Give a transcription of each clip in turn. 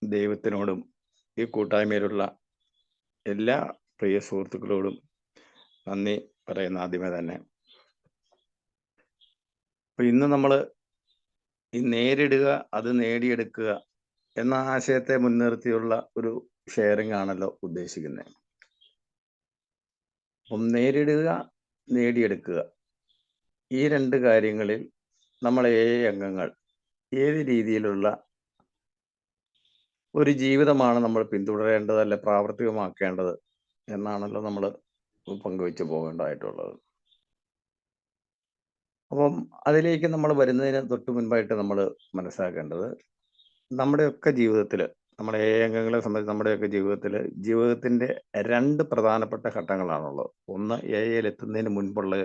ദൈവത്തിനോടും ഈ കൂട്ടായ്മയിലുള്ള എല്ലാ പ്രിയ സുഹൃത്തുക്കളോടും നന്ദി പറയുന്ന ആദ്യമേ തന്നെ. അപ്പൊ ഇന്ന് നമ്മൾ ഈ നേരിടുക, അത് നേടിയെടുക്കുക എന്ന ആശയത്തെ മുൻനിർത്തിയുള്ള ഒരു ഷെയറിംഗ് ആണല്ലോ ഉദ്ദേശിക്കുന്നത്. അപ്പം നേരിടുക, നേടിയെടുക്കുക, ഈ രണ്ട് കാര്യങ്ങളിൽ നമ്മൾ അംഗങ്ങൾ ഏത് രീതിയിലുള്ള ഒരു ജീവിതമാണ് നമ്മൾ പിന്തുടരേണ്ടത്, അല്ലെ പ്രാവർത്തികമാക്കേണ്ടത് എന്നാണല്ലോ നമ്മൾ പങ്കുവെച്ച് പോകേണ്ടതായിട്ടുള്ളത്. അപ്പം അതിലേക്ക് നമ്മൾ വരുന്നതിന് തൊട്ട് മുൻപായിട്ട് നമ്മൾ മനസ്സിലാക്കേണ്ടത്, നമ്മുടെയൊക്കെ ജീവിതത്തിൽ, നമ്മുടെ അംഗങ്ങളെ സംബന്ധിച്ച് നമ്മുടെയൊക്കെ ജീവിതത്തിന്റെ രണ്ട് പ്രധാനപ്പെട്ട ഘട്ടങ്ങളാണുള്ളത്. ഒന്ന് യിൽ എത്തുന്നതിന് മുൻപുള്ള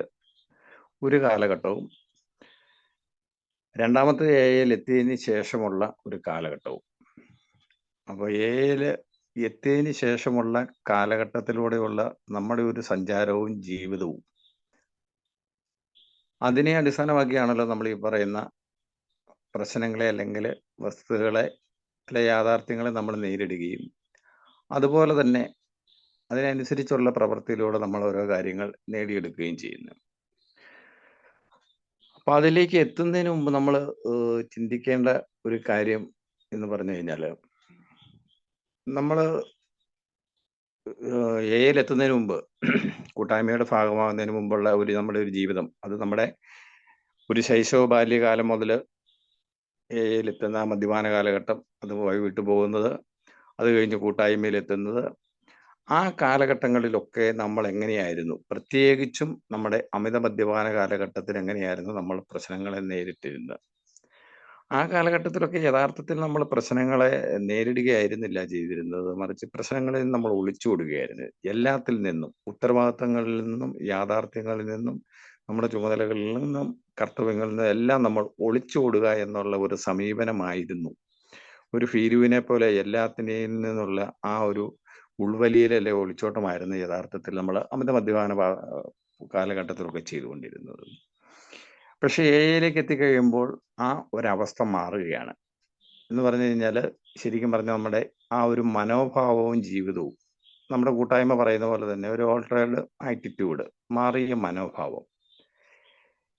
ഒരു കാലഘട്ടവും, രണ്ടാമത്തെ യിൽ എത്തിയതിന് ശേഷമുള്ള ഒരു കാലഘട്ടവും. അപ്പോൾ യിൽ എത്തിയതിന് ശേഷമുള്ള കാലഘട്ടത്തിലൂടെയുള്ള നമ്മുടെ ഒരു സഞ്ചാരവും ജീവിതവും, അതിനെ അടിസ്ഥാനമാക്കിയാണല്ലോ നമ്മൾ ഈ പറയുന്ന പ്രശ്നങ്ങളെ അല്ലെങ്കിൽ വസ്തുതകളെ അല്ലെ യാഥാർത്ഥ്യങ്ങളെ നമ്മൾ നേരിടുകയും അതുപോലെ തന്നെ അതിനനുസരിച്ചുള്ള പ്രവൃത്തിയിലൂടെ നമ്മൾ ഓരോ കാര്യങ്ങൾ നേടിയെടുക്കുകയും ചെയ്യുന്നു. അപ്പൊ അതിലേക്ക് എത്തുന്നതിന് മുമ്പ് നമ്മൾ ചിന്തിക്കേണ്ട ഒരു കാര്യം എന്ന് പറഞ്ഞു കഴിഞ്ഞാൽ, നമ്മൾ യിൽ എത്തുന്നതിന് മുമ്പ്, കൂട്ടായ്മയുടെ ഭാഗമാകുന്നതിന് മുമ്പുള്ള നമ്മുടെ ഒരു ജീവിതം, അത് നമ്മുടെ ഒരു ശൈശവ ബാല്യകാലം മുതൽ യിൽ എത്തുന്ന മദ്യപാന കാലഘട്ടം, അത് വൈകിട്ട് പോകുന്നത്, അത് കഴിഞ്ഞ് കൂട്ടായ്മയിൽ എത്തുന്നത്, ആ കാലഘട്ടങ്ങളിലൊക്കെ നമ്മൾ എങ്ങനെയായിരുന്നു, പ്രത്യേകിച്ചും നമ്മുടെ അമിത മദ്യപാന കാലഘട്ടത്തിൽ എങ്ങനെയായിരുന്നു നമ്മൾ പ്രശ്നങ്ങളെ നേരിട്ടിരുന്നത്. ആ കാലഘട്ടത്തിലൊക്കെ യഥാർത്ഥത്തിൽ നമ്മൾ പ്രശ്നങ്ങളെ നേരിടുകയായിരുന്നില്ല ചെയ്തിരുന്നത്, മറിച്ച് പ്രശ്നങ്ങളിൽ നിന്ന് നമ്മൾ ഒളിച്ചോടുകയായിരുന്നു. എല്ലാത്തിൽ നിന്നും, ഉത്തരവാദിത്തങ്ങളിൽ നിന്നും, യാഥാർത്ഥ്യങ്ങളിൽ നിന്നും, നമ്മുടെ ചുമതലകളിൽ നിന്നും, കർത്തവ്യങ്ങളിൽ നിന്നും എല്ലാം നമ്മൾ ഒളിച്ചോടുക എന്നുള്ള ഒരു സമീപനമായിരുന്നു. ഒരു ഭീരുവിനെ പോലെ എല്ലാത്തിനെയും നിന്നുള്ള ആ ഒരു ഉൾവലിയലല്ലേ, ഒളിച്ചോട്ടമായിരുന്നു യഥാർത്ഥത്തിൽ നമ്മൾ അമിത മദ്യപാന കാലഘട്ടത്തിലൊക്കെ ചെയ്തുകൊണ്ടിരുന്നത്. പക്ഷെ യിലേക്ക് എത്തിക്കഴിയുമ്പോൾ ആ ഒരവസ്ഥ മാറുകയാണ്. എന്ന് പറഞ്ഞു കഴിഞ്ഞാൽ, ശരിക്കും പറഞ്ഞാൽ നമ്മുടെ ആ ഒരു മനോഭാവവും ജീവിതവും, നമ്മുടെ കൂട്ടായ്മ പറയുന്ന പോലെ തന്നെ ഒരു ഓൾട്ടേർഡ് ആറ്റിറ്റ്യൂഡ്, മാറിയ മനോഭാവം.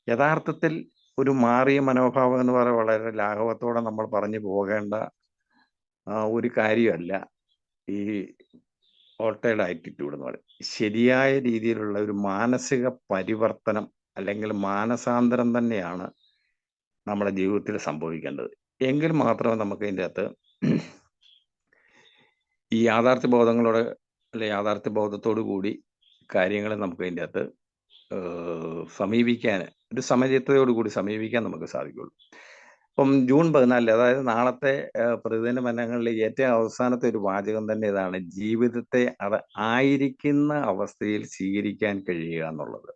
യഥാർത്ഥത്തിൽ ഒരു മാറിയ മനോഭാവം എന്ന് പറയുന്നത് വളരെ ലാഘവത്തോടെ നമ്മൾ പറഞ്ഞു പോകേണ്ട ഒരു കാര്യമല്ല ഈ ഓൾട്ടേർഡ് ആറ്റിറ്റ്യൂഡ് എന്ന് പറയുന്നത്. ശരിയായ രീതിയിലുള്ള ഒരു മാനസിക പരിവർത്തനം അല്ലെങ്കിൽ മാനസാന്തരം തന്നെയാണ് നമ്മുടെ ജീവിതത്തിൽ സംഭവിക്കേണ്ടത്. എങ്കിൽ മാത്രമേ നമുക്ക് ഇതിൻ്റെ അകത്ത് ഈ യാഥാർത്ഥ്യ ബോധങ്ങളോട് അല്ലെ യാഥാർത്ഥ്യ ബോധത്തോടു കൂടി കാര്യങ്ങളെ നമുക്ക് ഇതിൻ്റെ അകത്ത് സമീപിക്കാൻ, ഒരു സമചിത്തതയോടുകൂടി സമീപിക്കാൻ നമുക്ക് സാധിക്കുള്ളൂ. ഇപ്പം ജൂൺ 14, അതായത് നാളത്തെ പ്രതിദിന മനങ്ങളിലെ ഏറ്റവും അവസാനത്തെ ഒരു വാചകം തന്നെ ഇതാണ്: ജീവിതത്തെ അത് ആയിരിക്കുന്ന അവസ്ഥയിൽ സ്വീകരിക്കാൻ കഴിയുക എന്നുള്ളത്.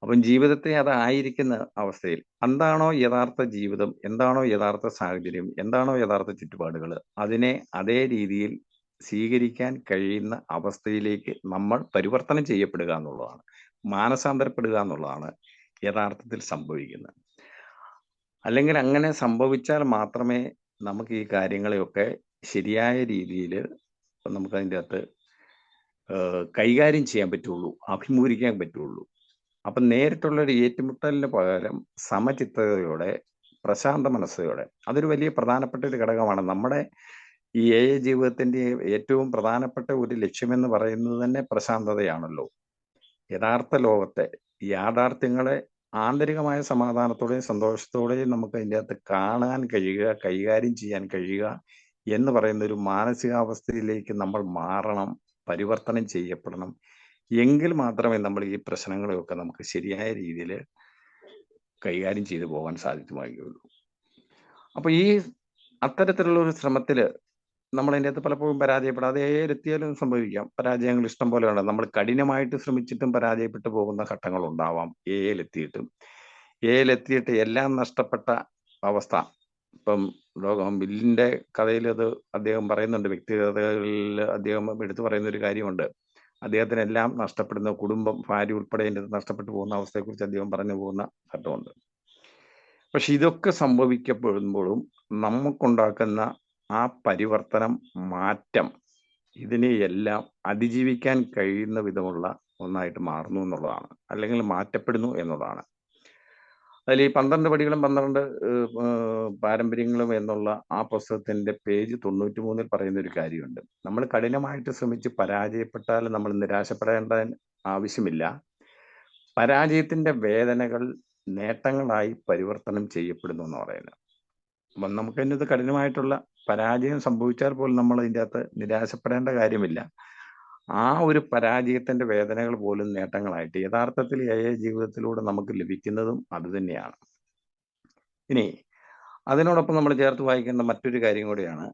അപ്പം ജീവിതത്തെ അത് ആയിരിക്കുന്ന അവസ്ഥയിൽ, എന്താണോ യഥാർത്ഥ ജീവിതം, എന്താണോ യഥാർത്ഥ സാഹചര്യം, എന്താണോ യഥാർത്ഥ ചുറ്റുപാടുകൾ, അതിനെ അതേ രീതിയിൽ സ്വീകരിക്കാൻ കഴിയുന്ന അവസ്ഥയിലേക്ക് നമ്മൾ പരിവർത്തനം ചെയ്യപ്പെടുക എന്നുള്ളതാണ്, മാനസാന്തരപ്പെടുക എന്നുള്ളതാണ് യഥാർത്ഥത്തിൽ സംഭവിക്കുന്നത്. അല്ലെങ്കിൽ അങ്ങനെ സംഭവിച്ചാൽ മാത്രമേ നമുക്ക് ഈ കാര്യങ്ങളെയൊക്കെ ശരിയായ രീതിയിൽ നമുക്കതിൻ്റെ അകത്ത് കൈകാര്യം ചെയ്യാൻ പറ്റുള്ളൂ, അഭിമുഖീകരിക്കാൻ പറ്റുള്ളൂ. അപ്പം നേരിട്ടുള്ള ഒരു ഏറ്റുമുട്ടലിന് പകരം സമചിത്തതയോടെ, പ്രശാന്ത മനസ്സോടെ, അതൊരു വലിയ പ്രധാനപ്പെട്ട ഒരു ഘടകമാണ്. നമ്മുടെ ഈ ജീവിതത്തിന്റെ ഏറ്റവും പ്രധാനപ്പെട്ട ഒരു ലക്ഷ്യമെന്ന് പറയുന്നത് തന്നെ പ്രശാന്തതയാണല്ലോ. യഥാർത്ഥ ലോകത്തെ, യാഥാർത്ഥ്യങ്ങളെ ആന്തരികമായ സമാധാനത്തോടെയും സന്തോഷത്തോടെയും നമുക്ക് അതിൻ്റെ അകത്ത് കാണാൻ കഴിയുക, കൈകാര്യം ചെയ്യാൻ കഴിയുക എന്ന് പറയുന്ന ഒരു മാനസികാവസ്ഥയിലേക്ക് നമ്മൾ മാറണം, പരിവർത്തനം ചെയ്യപ്പെടണം. എങ്കിൽ മാത്രമേ നമ്മൾ ഈ പ്രശ്നങ്ങളെയൊക്കെ നമുക്ക് ശരിയായ രീതിയിൽ കൈകാര്യം ചെയ്തു പോകാൻ സാധിക്കുമാകുള്ളൂ. അപ്പൊ ഈ അത്തരത്തിലുള്ള ഒരു ശ്രമത്തിൽ നമ്മൾ അതിൻ്റെ അകത്ത് പലപ്പോഴും പരാജയപ്പെടാതെ എത്തിയാലും സംഭവിക്കാം. പരാജയങ്ങൾ ഇഷ്ടം പോലെയുണ്ട്. നമ്മൾ കഠിനമായിട്ട് ശ്രമിച്ചിട്ടും പരാജയപ്പെട്ടു പോകുന്ന ഘട്ടങ്ങൾ ഉണ്ടാവാം. എത്തിയിട്ട് എല്ലാം നഷ്ടപ്പെട്ട അവസ്ഥ. ഇപ്പം ബില്ലിന്റെ കഥയിൽ അത് അദ്ദേഹം പറയുന്നുണ്ട്, വ്യക്തിഗതകളിൽ അദ്ദേഹം എടുത്തു പറയുന്ന ഒരു കാര്യമുണ്ട്. അദ്ദേഹത്തിന് എല്ലാം നഷ്ടപ്പെടുന്ന, കുടുംബം, ഭാര്യ ഉൾപ്പെടെ അതിൻ്റെ നഷ്ടപ്പെട്ടു പോകുന്ന അവസ്ഥയെക്കുറിച്ച് അദ്ദേഹം പറഞ്ഞു പോകുന്ന ഘട്ടമുണ്ട്. പക്ഷെ ഇതൊക്കെ സംഭവിക്കപ്പെടുമ്പോഴും നമുക്കുണ്ടാക്കുന്ന ആ പരിവർത്തനം, മാറ്റം ഇതിനെയെല്ലാം അതിജീവിക്കാൻ കഴിയുന്ന വിധമുള്ള ഒന്നായിട്ട് മാറുന്നു എന്നുള്ളതാണ്. അല്ലെങ്കിൽ മാറ്റപ്പെടുന്നു എന്നുള്ളതാണ്. അതിൽ ഈ 12 പടികളും 12 പാരമ്പര്യങ്ങളും എന്നുള്ള ആ പുസ്തകത്തിന്റെ പേജ് 93 പറയുന്ന ഒരു കാര്യമുണ്ട്. നമ്മൾ കഠിനമായിട്ട് ശ്രമിച്ച് പരാജയപ്പെട്ടാൽ നമ്മൾ നിരാശപ്പെടേണ്ട ആവശ്യമില്ല. പരാജയത്തിന്റെ വേദനകൾ നേട്ടങ്ങളായി പരിവർത്തനം ചെയ്യപ്പെടുന്നു എന്ന് പറയുന്നത്. അപ്പം നമുക്ക് തന്നെ ഇത് കഠിനമായിട്ടുള്ള പരാജയം സംഭവിച്ചാൽ പോലും നമ്മൾ ഇതിൻ്റെ അകത്ത് നിരാശപ്പെടേണ്ട കാര്യമില്ല. ആ ഒരു പരാജയത്തിന്റെ വേദനകൾ പോലും നേട്ടങ്ങളായിട്ട് യഥാർത്ഥത്തിൽ ജീവിതത്തിലൂടെ നമുക്ക് ലഭിക്കുന്നതും അത് തന്നെയാണ്. ഇനി അതിനോടൊപ്പം നമ്മൾ ചേർത്ത് വായിക്കേണ്ട മറ്റൊരു കാര്യം കൂടിയാണ്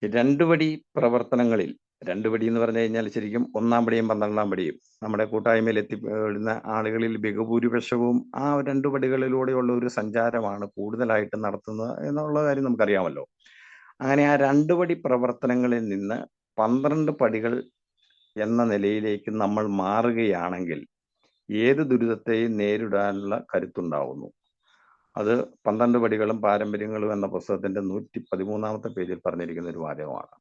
2 പടി പ്രവർത്തനങ്ങളിൽ. 2 പടി എന്ന് പറഞ്ഞു കഴിഞ്ഞാൽ ശരിക്കും 1-ാം പടിയും 12-ാം പടിയും നമ്മുടെ കൂട്ടായ്മയിൽ എത്തിപ്പെടുന്ന ആളുകളിൽ ബഹുഭൂരിപക്ഷവും ആ 2 പടികളിലൂടെയുള്ള ഒരു സഞ്ചാരമാണ് കൂടുതലായിട്ട് നടത്തുന്നത് എന്നുള്ള കാര്യം നമുക്കറിയാമല്ലോ. അങ്ങനെ ആ 2 പടി പ്രവർത്തനങ്ങളിൽ നിന്ന് 12 പടികൾ എന്ന നിലയിലേക്ക് നമ്മൾ മാറുകയാണെങ്കിൽ ഏത് ദുരിതത്തെയും നേരിടാനുള്ള കരുത്തുണ്ടാവുന്നു. അത് 12 പടികളും പാരമ്പര്യങ്ങളും എന്ന പുസ്തകത്തിന്റെ 113-ാമത്തെ പേജിൽ പറഞ്ഞിരിക്കുന്ന ഒരു വാചകമാണ്.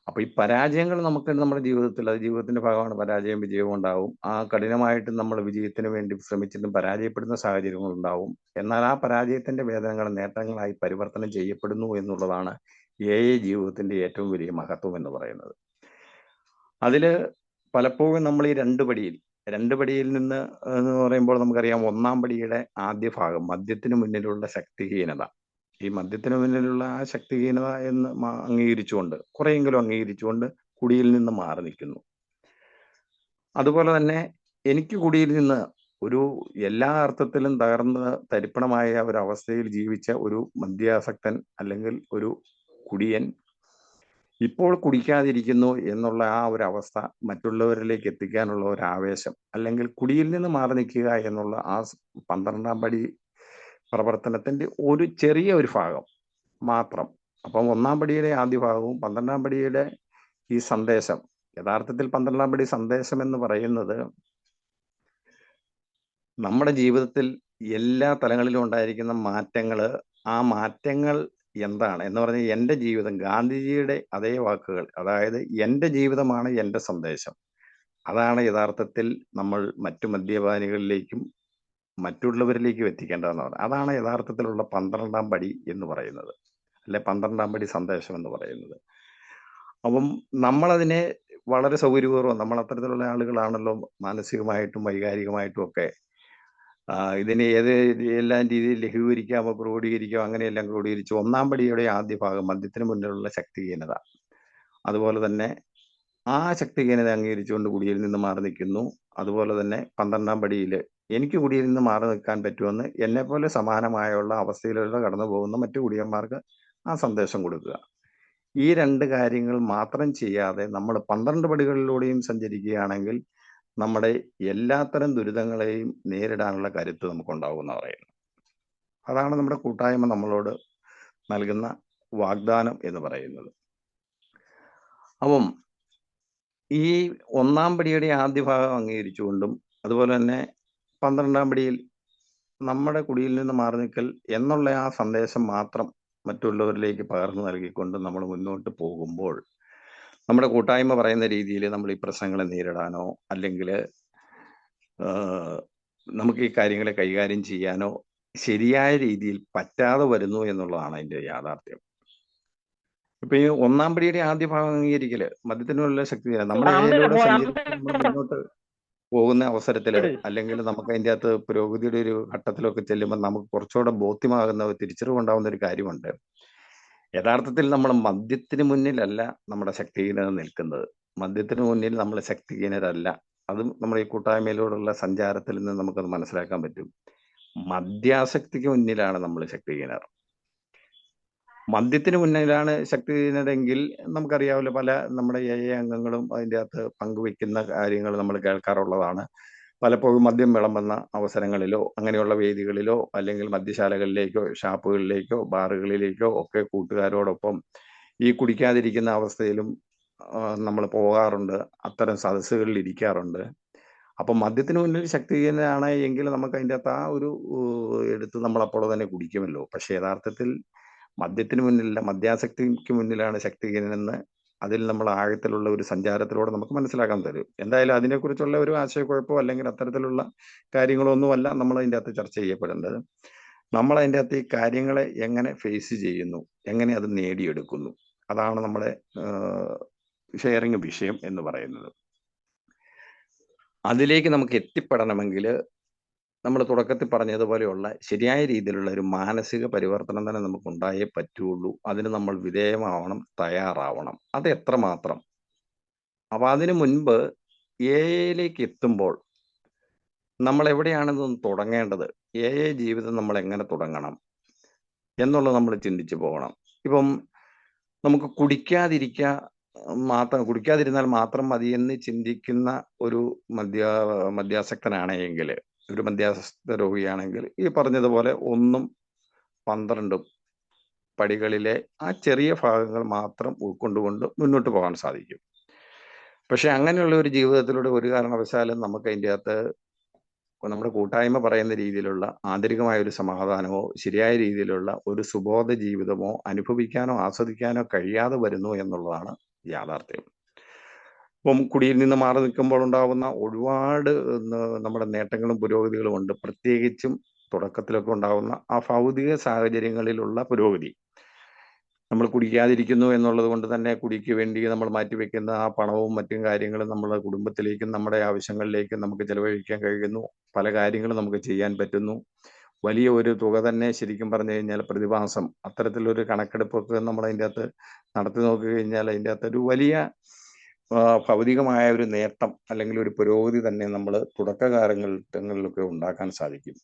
അപ്പൊ ഈ പരാജയങ്ങൾ നമുക്ക് നമ്മുടെ ജീവിതത്തിൽ, അത് ജീവിതത്തിന്റെ ഭാഗമാണ്. പരാജയം വിജയവും ഉണ്ടാവും. ആ കഠിനമായിട്ട് നമ്മൾ വിജയത്തിന് വേണ്ടി ശ്രമിച്ചിട്ടും പരാജയപ്പെടുന്ന സാഹചര്യങ്ങൾ ഉണ്ടാവും. എന്നാൽ ആ പരാജയത്തിന്റെ വേദനകൾ നേട്ടങ്ങളായി പരിവർത്തനം ചെയ്യപ്പെടുന്നു എന്നുള്ളതാണ് ജീവിതത്തിന്റെ ഏറ്റവും വലിയ മഹത്വം എന്ന് പറയുന്നത്. അതില് പലപ്പോഴും നമ്മൾ ഈ 2 പടിയിൽ നിന്ന് എന്ന് പറയുമ്പോൾ നമുക്കറിയാം 1-ാം പടിയുടെ ആദ്യ ഭാഗം മദ്യത്തിന് മുന്നിലുള്ള ശക്തിഹീനത. ഈ മദ്യത്തിന് മുന്നിലുള്ള ആ ശക്തിഹീനത എന്ന് അംഗീകരിച്ചുകൊണ്ട്, കുറെയെങ്കിലും അംഗീകരിച്ചുകൊണ്ട് കുടിയിൽ നിന്ന് മാറി നിൽക്കുന്നു. അതുപോലെ തന്നെ എനിക്ക് കുടിയിൽ നിന്ന് ഒരു എല്ലാ അർത്ഥത്തിലും തകർന്ന് തരിപ്പണമായ ഒരവസ്ഥയിൽ ജീവിച്ച ഒരു മദ്യാസക്തൻ അല്ലെങ്കിൽ ഒരു കുടിയൻ ഇപ്പോൾ കുടിക്കാതിരിക്കുന്നു എന്നുള്ള ആ ഒരു അവസ്ഥ മറ്റുള്ളവരിലേക്ക് എത്തിക്കാനുള്ള ഒരു ആവേശം, അല്ലെങ്കിൽ കുടിയിൽ നിന്ന് മാറി നിൽക്കുക എന്നുള്ള ആ 12-ാം പടി പ്രവർത്തനത്തിന്റെ ഒരു ചെറിയ ഒരു ഭാഗം മാത്രം. അപ്പം 1-ാം പടിയുടെ ആദ്യ ഭാഗവും 12-ാം പടിയുടെ ഈ സന്ദേശം, യഥാർത്ഥത്തിൽ 12-ാം പടി സന്ദേശം എന്ന് പറയുന്നത് നമ്മുടെ ജീവിതത്തിൽ എല്ലാ തലങ്ങളിലും ഉണ്ടായിരിക്കുന്ന മാറ്റങ്ങള്, ആ മാറ്റങ്ങൾ എന്താണ് എന്ന് പറഞ്ഞാൽ എൻ്റെ ജീവിതം, ഗാന്ധിജിയുടെ അതേ വാക്കുകൾ, അതായത് എൻ്റെ ജീവിതമാണ് എൻ്റെ സന്ദേശം. അതാണ് യഥാർത്ഥത്തിൽ നമ്മൾ മറ്റു മദ്യപാനികളിലേക്കും മറ്റുള്ളവരിലേക്കും എത്തിക്കേണ്ടതെന്ന് പറഞ്ഞാൽ അതാണ് യഥാർത്ഥത്തിലുള്ള 12-ാം പടി എന്ന് പറയുന്നത്, അല്ലെ 12-ാം പടി സന്ദേശം എന്ന് പറയുന്നത്. അപ്പം നമ്മളതിനെ വളരെ സൗകര്യപൂർവ്വം, നമ്മൾ അത്തരത്തിലുള്ള ആളുകളാണല്ലോ മാനസികമായിട്ടും വൈകാരികമായിട്ടും ഒക്കെ. ഇതിനെ എല്ലാം രീതിയിൽ ലഘൂകരിക്കാമോ, ക്രോഡീകരിക്കാമോ, അങ്ങനെയെല്ലാം ക്രോഡീകരിച്ചു. 1-ാം പടിയുടെ ആദ്യ ഭാഗം മദ്യത്തിന് മുന്നിലുള്ള ശക്തിഹീനത, അതുപോലെ തന്നെ ആ ശക്തിഹീനത അംഗീകരിച്ചുകൊണ്ട് കുടിയിൽ നിന്ന് മാറി നിൽക്കുന്നു. അതുപോലെ തന്നെ 12-ാം പടിയിൽ എനിക്ക് കുടിയിൽ നിന്ന് മാറി നിൽക്കാൻ പറ്റുമെന്ന് എന്നെപ്പോലെ സമാനമായുള്ള അവസ്ഥയിലൂടെ കടന്നു പോകുന്ന മറ്റു കുടിയന്മാർക്ക് ആ സന്ദേശം കൊടുക്കുക. ഈ 2 കാര്യങ്ങൾ മാത്രം ചെയ്യാതെ നമ്മൾ 12 പടികളിലൂടെയും സഞ്ചരിക്കുകയാണെങ്കിൽ നമ്മുടെ എല്ലാത്തരം ദുരിതങ്ങളെയും നേരിടാനുള്ള കരുത്ത് നമുക്കുണ്ടാവുമെന്ന് പറയുന്നു. അതാണ് നമ്മുടെ കൂട്ടായ്മ നമ്മളോട് നൽകുന്ന വാഗ്ദാനം എന്ന് പറയുന്നത്. അപ്പം ഈ 1-ാം പടിയുടെ ആദ്യ ഭാഗം അംഗീകരിച്ചുകൊണ്ടും അതുപോലെ തന്നെ 12-ാം പടിയിൽ നമ്മുടെ കുടിയിൽ നിന്ന് മാറി നിൽക്കൽ എന്നുള്ള ആ സന്ദേശം മാത്രം മറ്റുള്ളവരിലേക്ക് പകർന്നു നൽകിക്കൊണ്ട് നമ്മൾ മുന്നോട്ട് പോകുമ്പോൾ നമ്മുടെ കൂട്ടായ്മ പറയുന്ന രീതിയിൽ നമ്മൾ ഈ പ്രശ്നങ്ങളെ നേരിടാനോ അല്ലെങ്കിൽ നമുക്ക് ഈ കാര്യങ്ങളെ കൈകാര്യം ചെയ്യാനോ ശരിയായ രീതിയിൽ പറ്റാതെ വരുന്നു എന്നുള്ളതാണ് അതിന്റെ യാഥാർത്ഥ്യം. ഇപ്പൊ ഈ 1-ാം പടിയുടെ ആദ്യ ഭാഗം അംഗീകരിക്കല് മദ്യത്തിനുള്ള ശക്തി, നമ്മുടെ ഏതിലൂടെ സഞ്ചരിച്ച് നമ്മൾ മുന്നോട്ട് പോകുന്ന അവസരത്തില് അല്ലെങ്കിൽ നമുക്ക് അതിൻ്റെ അകത്ത് പുരോഗതിയുടെ ഒരു ഘട്ടത്തിലൊക്കെ ചെല്ലുമ്പോൾ നമുക്ക് കുറച്ചുകൂടെ ബോധ്യമാകുന്ന തിരിച്ചറിവുണ്ടാവുന്ന ഒരു കാര്യമുണ്ട്. യഥാർത്ഥത്തിൽ നമ്മൾ മദ്യത്തിന് മുന്നിലല്ല നമ്മുടെ ശക്തിഹീനത നിൽക്കുന്നത്. മദ്യത്തിന് മുന്നിൽ നമ്മൾ ശക്തിഹീനരല്ല. അതും നമ്മുടെ ഈ കൂട്ടായ്മയിലൂടെയുള്ള സഞ്ചാരത്തിൽ നിന്ന് നമുക്കത് മനസ്സിലാക്കാൻ പറ്റും. മദ്യാസക്തിക്ക് മുന്നിലാണ് നമ്മൾ ശക്തിഹീനർ. മദ്യത്തിന് മുന്നിലാണ് ശക്തിഹീനരെങ്കിൽ നമുക്കറിയാമല്ലോ, പല നമ്മുടെ അംഗങ്ങളും അതിൻ്റെ അകത്ത് പങ്കുവെക്കുന്ന കാര്യങ്ങൾ നമ്മൾ കേൾക്കാറുള്ളതാണ്. പലപ്പോഴും മദ്യം വിളമ്പുന്ന അവസരങ്ങളിലോ അങ്ങനെയുള്ള വേദികളിലോ അല്ലെങ്കിൽ മദ്യശാലകളിലേക്കോ ഷാപ്പുകളിലേക്കോ ബാറുകളിലേക്കോ ഒക്കെ കൂട്ടുകാരോടൊപ്പം ഈ കുടിക്കാതിരിക്കുന്ന അവസ്ഥയിലും നമ്മൾ പോകാറുണ്ട്, അത്തരം സദസ്സുകളിൽ ഇരിക്കാറുണ്ട്. അപ്പം മദ്യത്തിന് മുന്നിൽ ശക്തിഹീനനാണ് എങ്കിൽ നമുക്ക് അതിൻ്റെ അകത്ത് ആ ഒരു എടുത്ത് നമ്മൾ അപ്പോൾ തന്നെ കുടിക്കുമല്ലോ. പക്ഷെ യഥാർത്ഥത്തിൽ മദ്യത്തിന് മുന്നിലല്ല, മദ്യാസക്തിക്ക് മുന്നിലാണ് ശക്തിഹീനനെന്ന് അതിൽ നമ്മൾ ആഴത്തിലുള്ള ഒരു സഞ്ചാരത്തിലൂടെ നമുക്ക് മനസ്സിലാക്കാൻ തരും. എന്തായാലും അതിനെക്കുറിച്ചുള്ള ഒരു ആശയക്കുഴപ്പമോ അല്ലെങ്കിൽ അത്തരത്തിലുള്ള കാര്യങ്ങളൊന്നുമല്ല നമ്മൾ അതിൻ്റെ അകത്ത് ചർച്ച ചെയ്യപ്പെടേണ്ടത്. നമ്മൾ അതിൻ്റെ അകത്ത് ഈ കാര്യങ്ങളെ എങ്ങനെ ഫേസ് ചെയ്യുന്നു, എങ്ങനെ അത് നേടിയെടുക്കുന്നു, അതാണ് നമ്മുടെ ഷെയറിങ് വിഷയം എന്ന് പറയുന്നത്. അതിലേക്ക് നമുക്ക് എത്തിപ്പെടണമെങ്കിൽ നമ്മൾ തുടക്കത്തിൽ പറഞ്ഞതുപോലെയുള്ള ശരിയായ രീതിയിലുള്ള ഒരു മാനസിക പരിവർത്തനം തന്നെ നമുക്ക് ഉണ്ടായേ പറ്റുള്ളൂ. അതിന് നമ്മൾ വിധേയമാവണം, തയ്യാറാവണം. അത് എത്രമാത്രം? അപ്പൊ അതിനു മുൻപ് എയിലേക്ക് എത്തുമ്പോൾ നമ്മൾ എവിടെയാണെന്നൊന്ന് തുടങ്ങേണ്ടത്, ജീവിതം നമ്മൾ എങ്ങനെ തുടങ്ങണം എന്നുള്ളത് നമ്മൾ ചിന്തിച്ചു പോകണം. ഇപ്പം നമുക്ക് കുടിക്കാതിരുന്നാൽ മാത്രം മതിയെന്ന് ചിന്തിക്കുന്ന ഒരു മദ്യാസക്തനാണെങ്കിൽ, ഒരു മദ്യാസക്ത രോഗിയാണെങ്കിൽ, ഈ പറഞ്ഞതുപോലെ 1ഉം 12ഉം പടികളിലെ ആ ചെറിയ ഭാഗങ്ങൾ മാത്രം ഉൾക്കൊണ്ടുകൊണ്ട് മുന്നോട്ട് പോകാൻ സാധിക്കും. പക്ഷെ അങ്ങനെയുള്ള ഒരു ജീവിതത്തിലൂടെ ഒരു കാരണവശാലും നമുക്ക് അതിൻ്റെ അകത്ത് നമ്മുടെ കൂട്ടായ്മ പറയുന്ന രീതിയിലുള്ള ആന്തരികമായ ഒരു സമാധാനമോ ശരിയായ രീതിയിലുള്ള ഒരു സുബോധ ജീവിതമോ അനുഭവിക്കാനോ ആസ്വദിക്കാനോ കഴിയാതെ വരുന്നു എന്നുള്ളതാണ് യാഥാർത്ഥ്യം. ഇപ്പം കുടിയിൽ നിന്ന് മാറി നിൽക്കുമ്പോൾ ഉണ്ടാകുന്ന ഒരുപാട് നമ്മുടെ നേട്ടങ്ങളും പുരോഗതികളും ഉണ്ട്. പ്രത്യേകിച്ചും തുടക്കത്തിലൊക്കെ ഉണ്ടാകുന്ന ആ ഭൗതിക സാഹചര്യങ്ങളിലുള്ള പുരോഗതി. നമ്മൾ കുടിക്കാതിരിക്കുന്നു എന്നുള്ളത് കൊണ്ട് തന്നെ കുടിക്ക് വേണ്ടി നമ്മൾ മാറ്റിവെക്കുന്ന ആ പണവും മറ്റും കാര്യങ്ങളും നമ്മുടെ കുടുംബത്തിലേക്കും നമ്മുടെ ആവശ്യങ്ങളിലേക്കും നമുക്ക് ചെലവഴിക്കാൻ കഴിയുന്നു. പല കാര്യങ്ങളും നമുക്ക് ചെയ്യാൻ പറ്റുന്നു. വലിയ ഒരു തുക തന്നെ ശരിക്കും പറഞ്ഞു കഴിഞ്ഞാൽ പ്രതിമാസം അത്തരത്തിലൊരു കണക്കെടുപ്പൊക്കെ നമ്മൾ അതിൻ്റെ അകത്ത് നടത്തി നോക്കി കഴിഞ്ഞാൽ അതിൻ്റെ അകത്ത് ഒരു വലിയ ഭൗതികമായ ഒരു നേട്ടം അല്ലെങ്കിൽ ഒരു പുരോഗതി തന്നെ നമ്മൾ തുടക്കകാലങ്ങളിലൊക്കെ ഉണ്ടാക്കാൻ സാധിക്കും.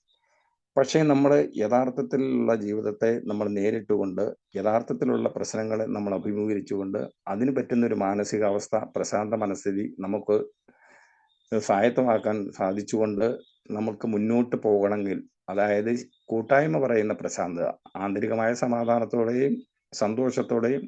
പക്ഷേ നമ്മൾ യഥാർത്ഥത്തിലുള്ള ജീവിതത്തെ നമ്മൾ നേരിട്ടുകൊണ്ട് യഥാർത്ഥത്തിലുള്ള പ്രശ്നങ്ങളെ നമ്മൾ അഭിമുഖീകരിച്ചുകൊണ്ട് അതിന് പറ്റുന്ന ഒരു മാനസികാവസ്ഥ, പ്രശാന്ത മനസ്ഥിതി നമുക്ക് സ്വായത്തമാക്കാൻ സാധിച്ചുകൊണ്ട് നമുക്ക് മുന്നോട്ട് പോകണമെങ്കിൽ, അതായത് കൂട്ടായ്മ പറയുന്ന പ്രശാന്തത, ആന്തരികമായ സമാധാനത്തോടെയും സന്തോഷത്തോടെയും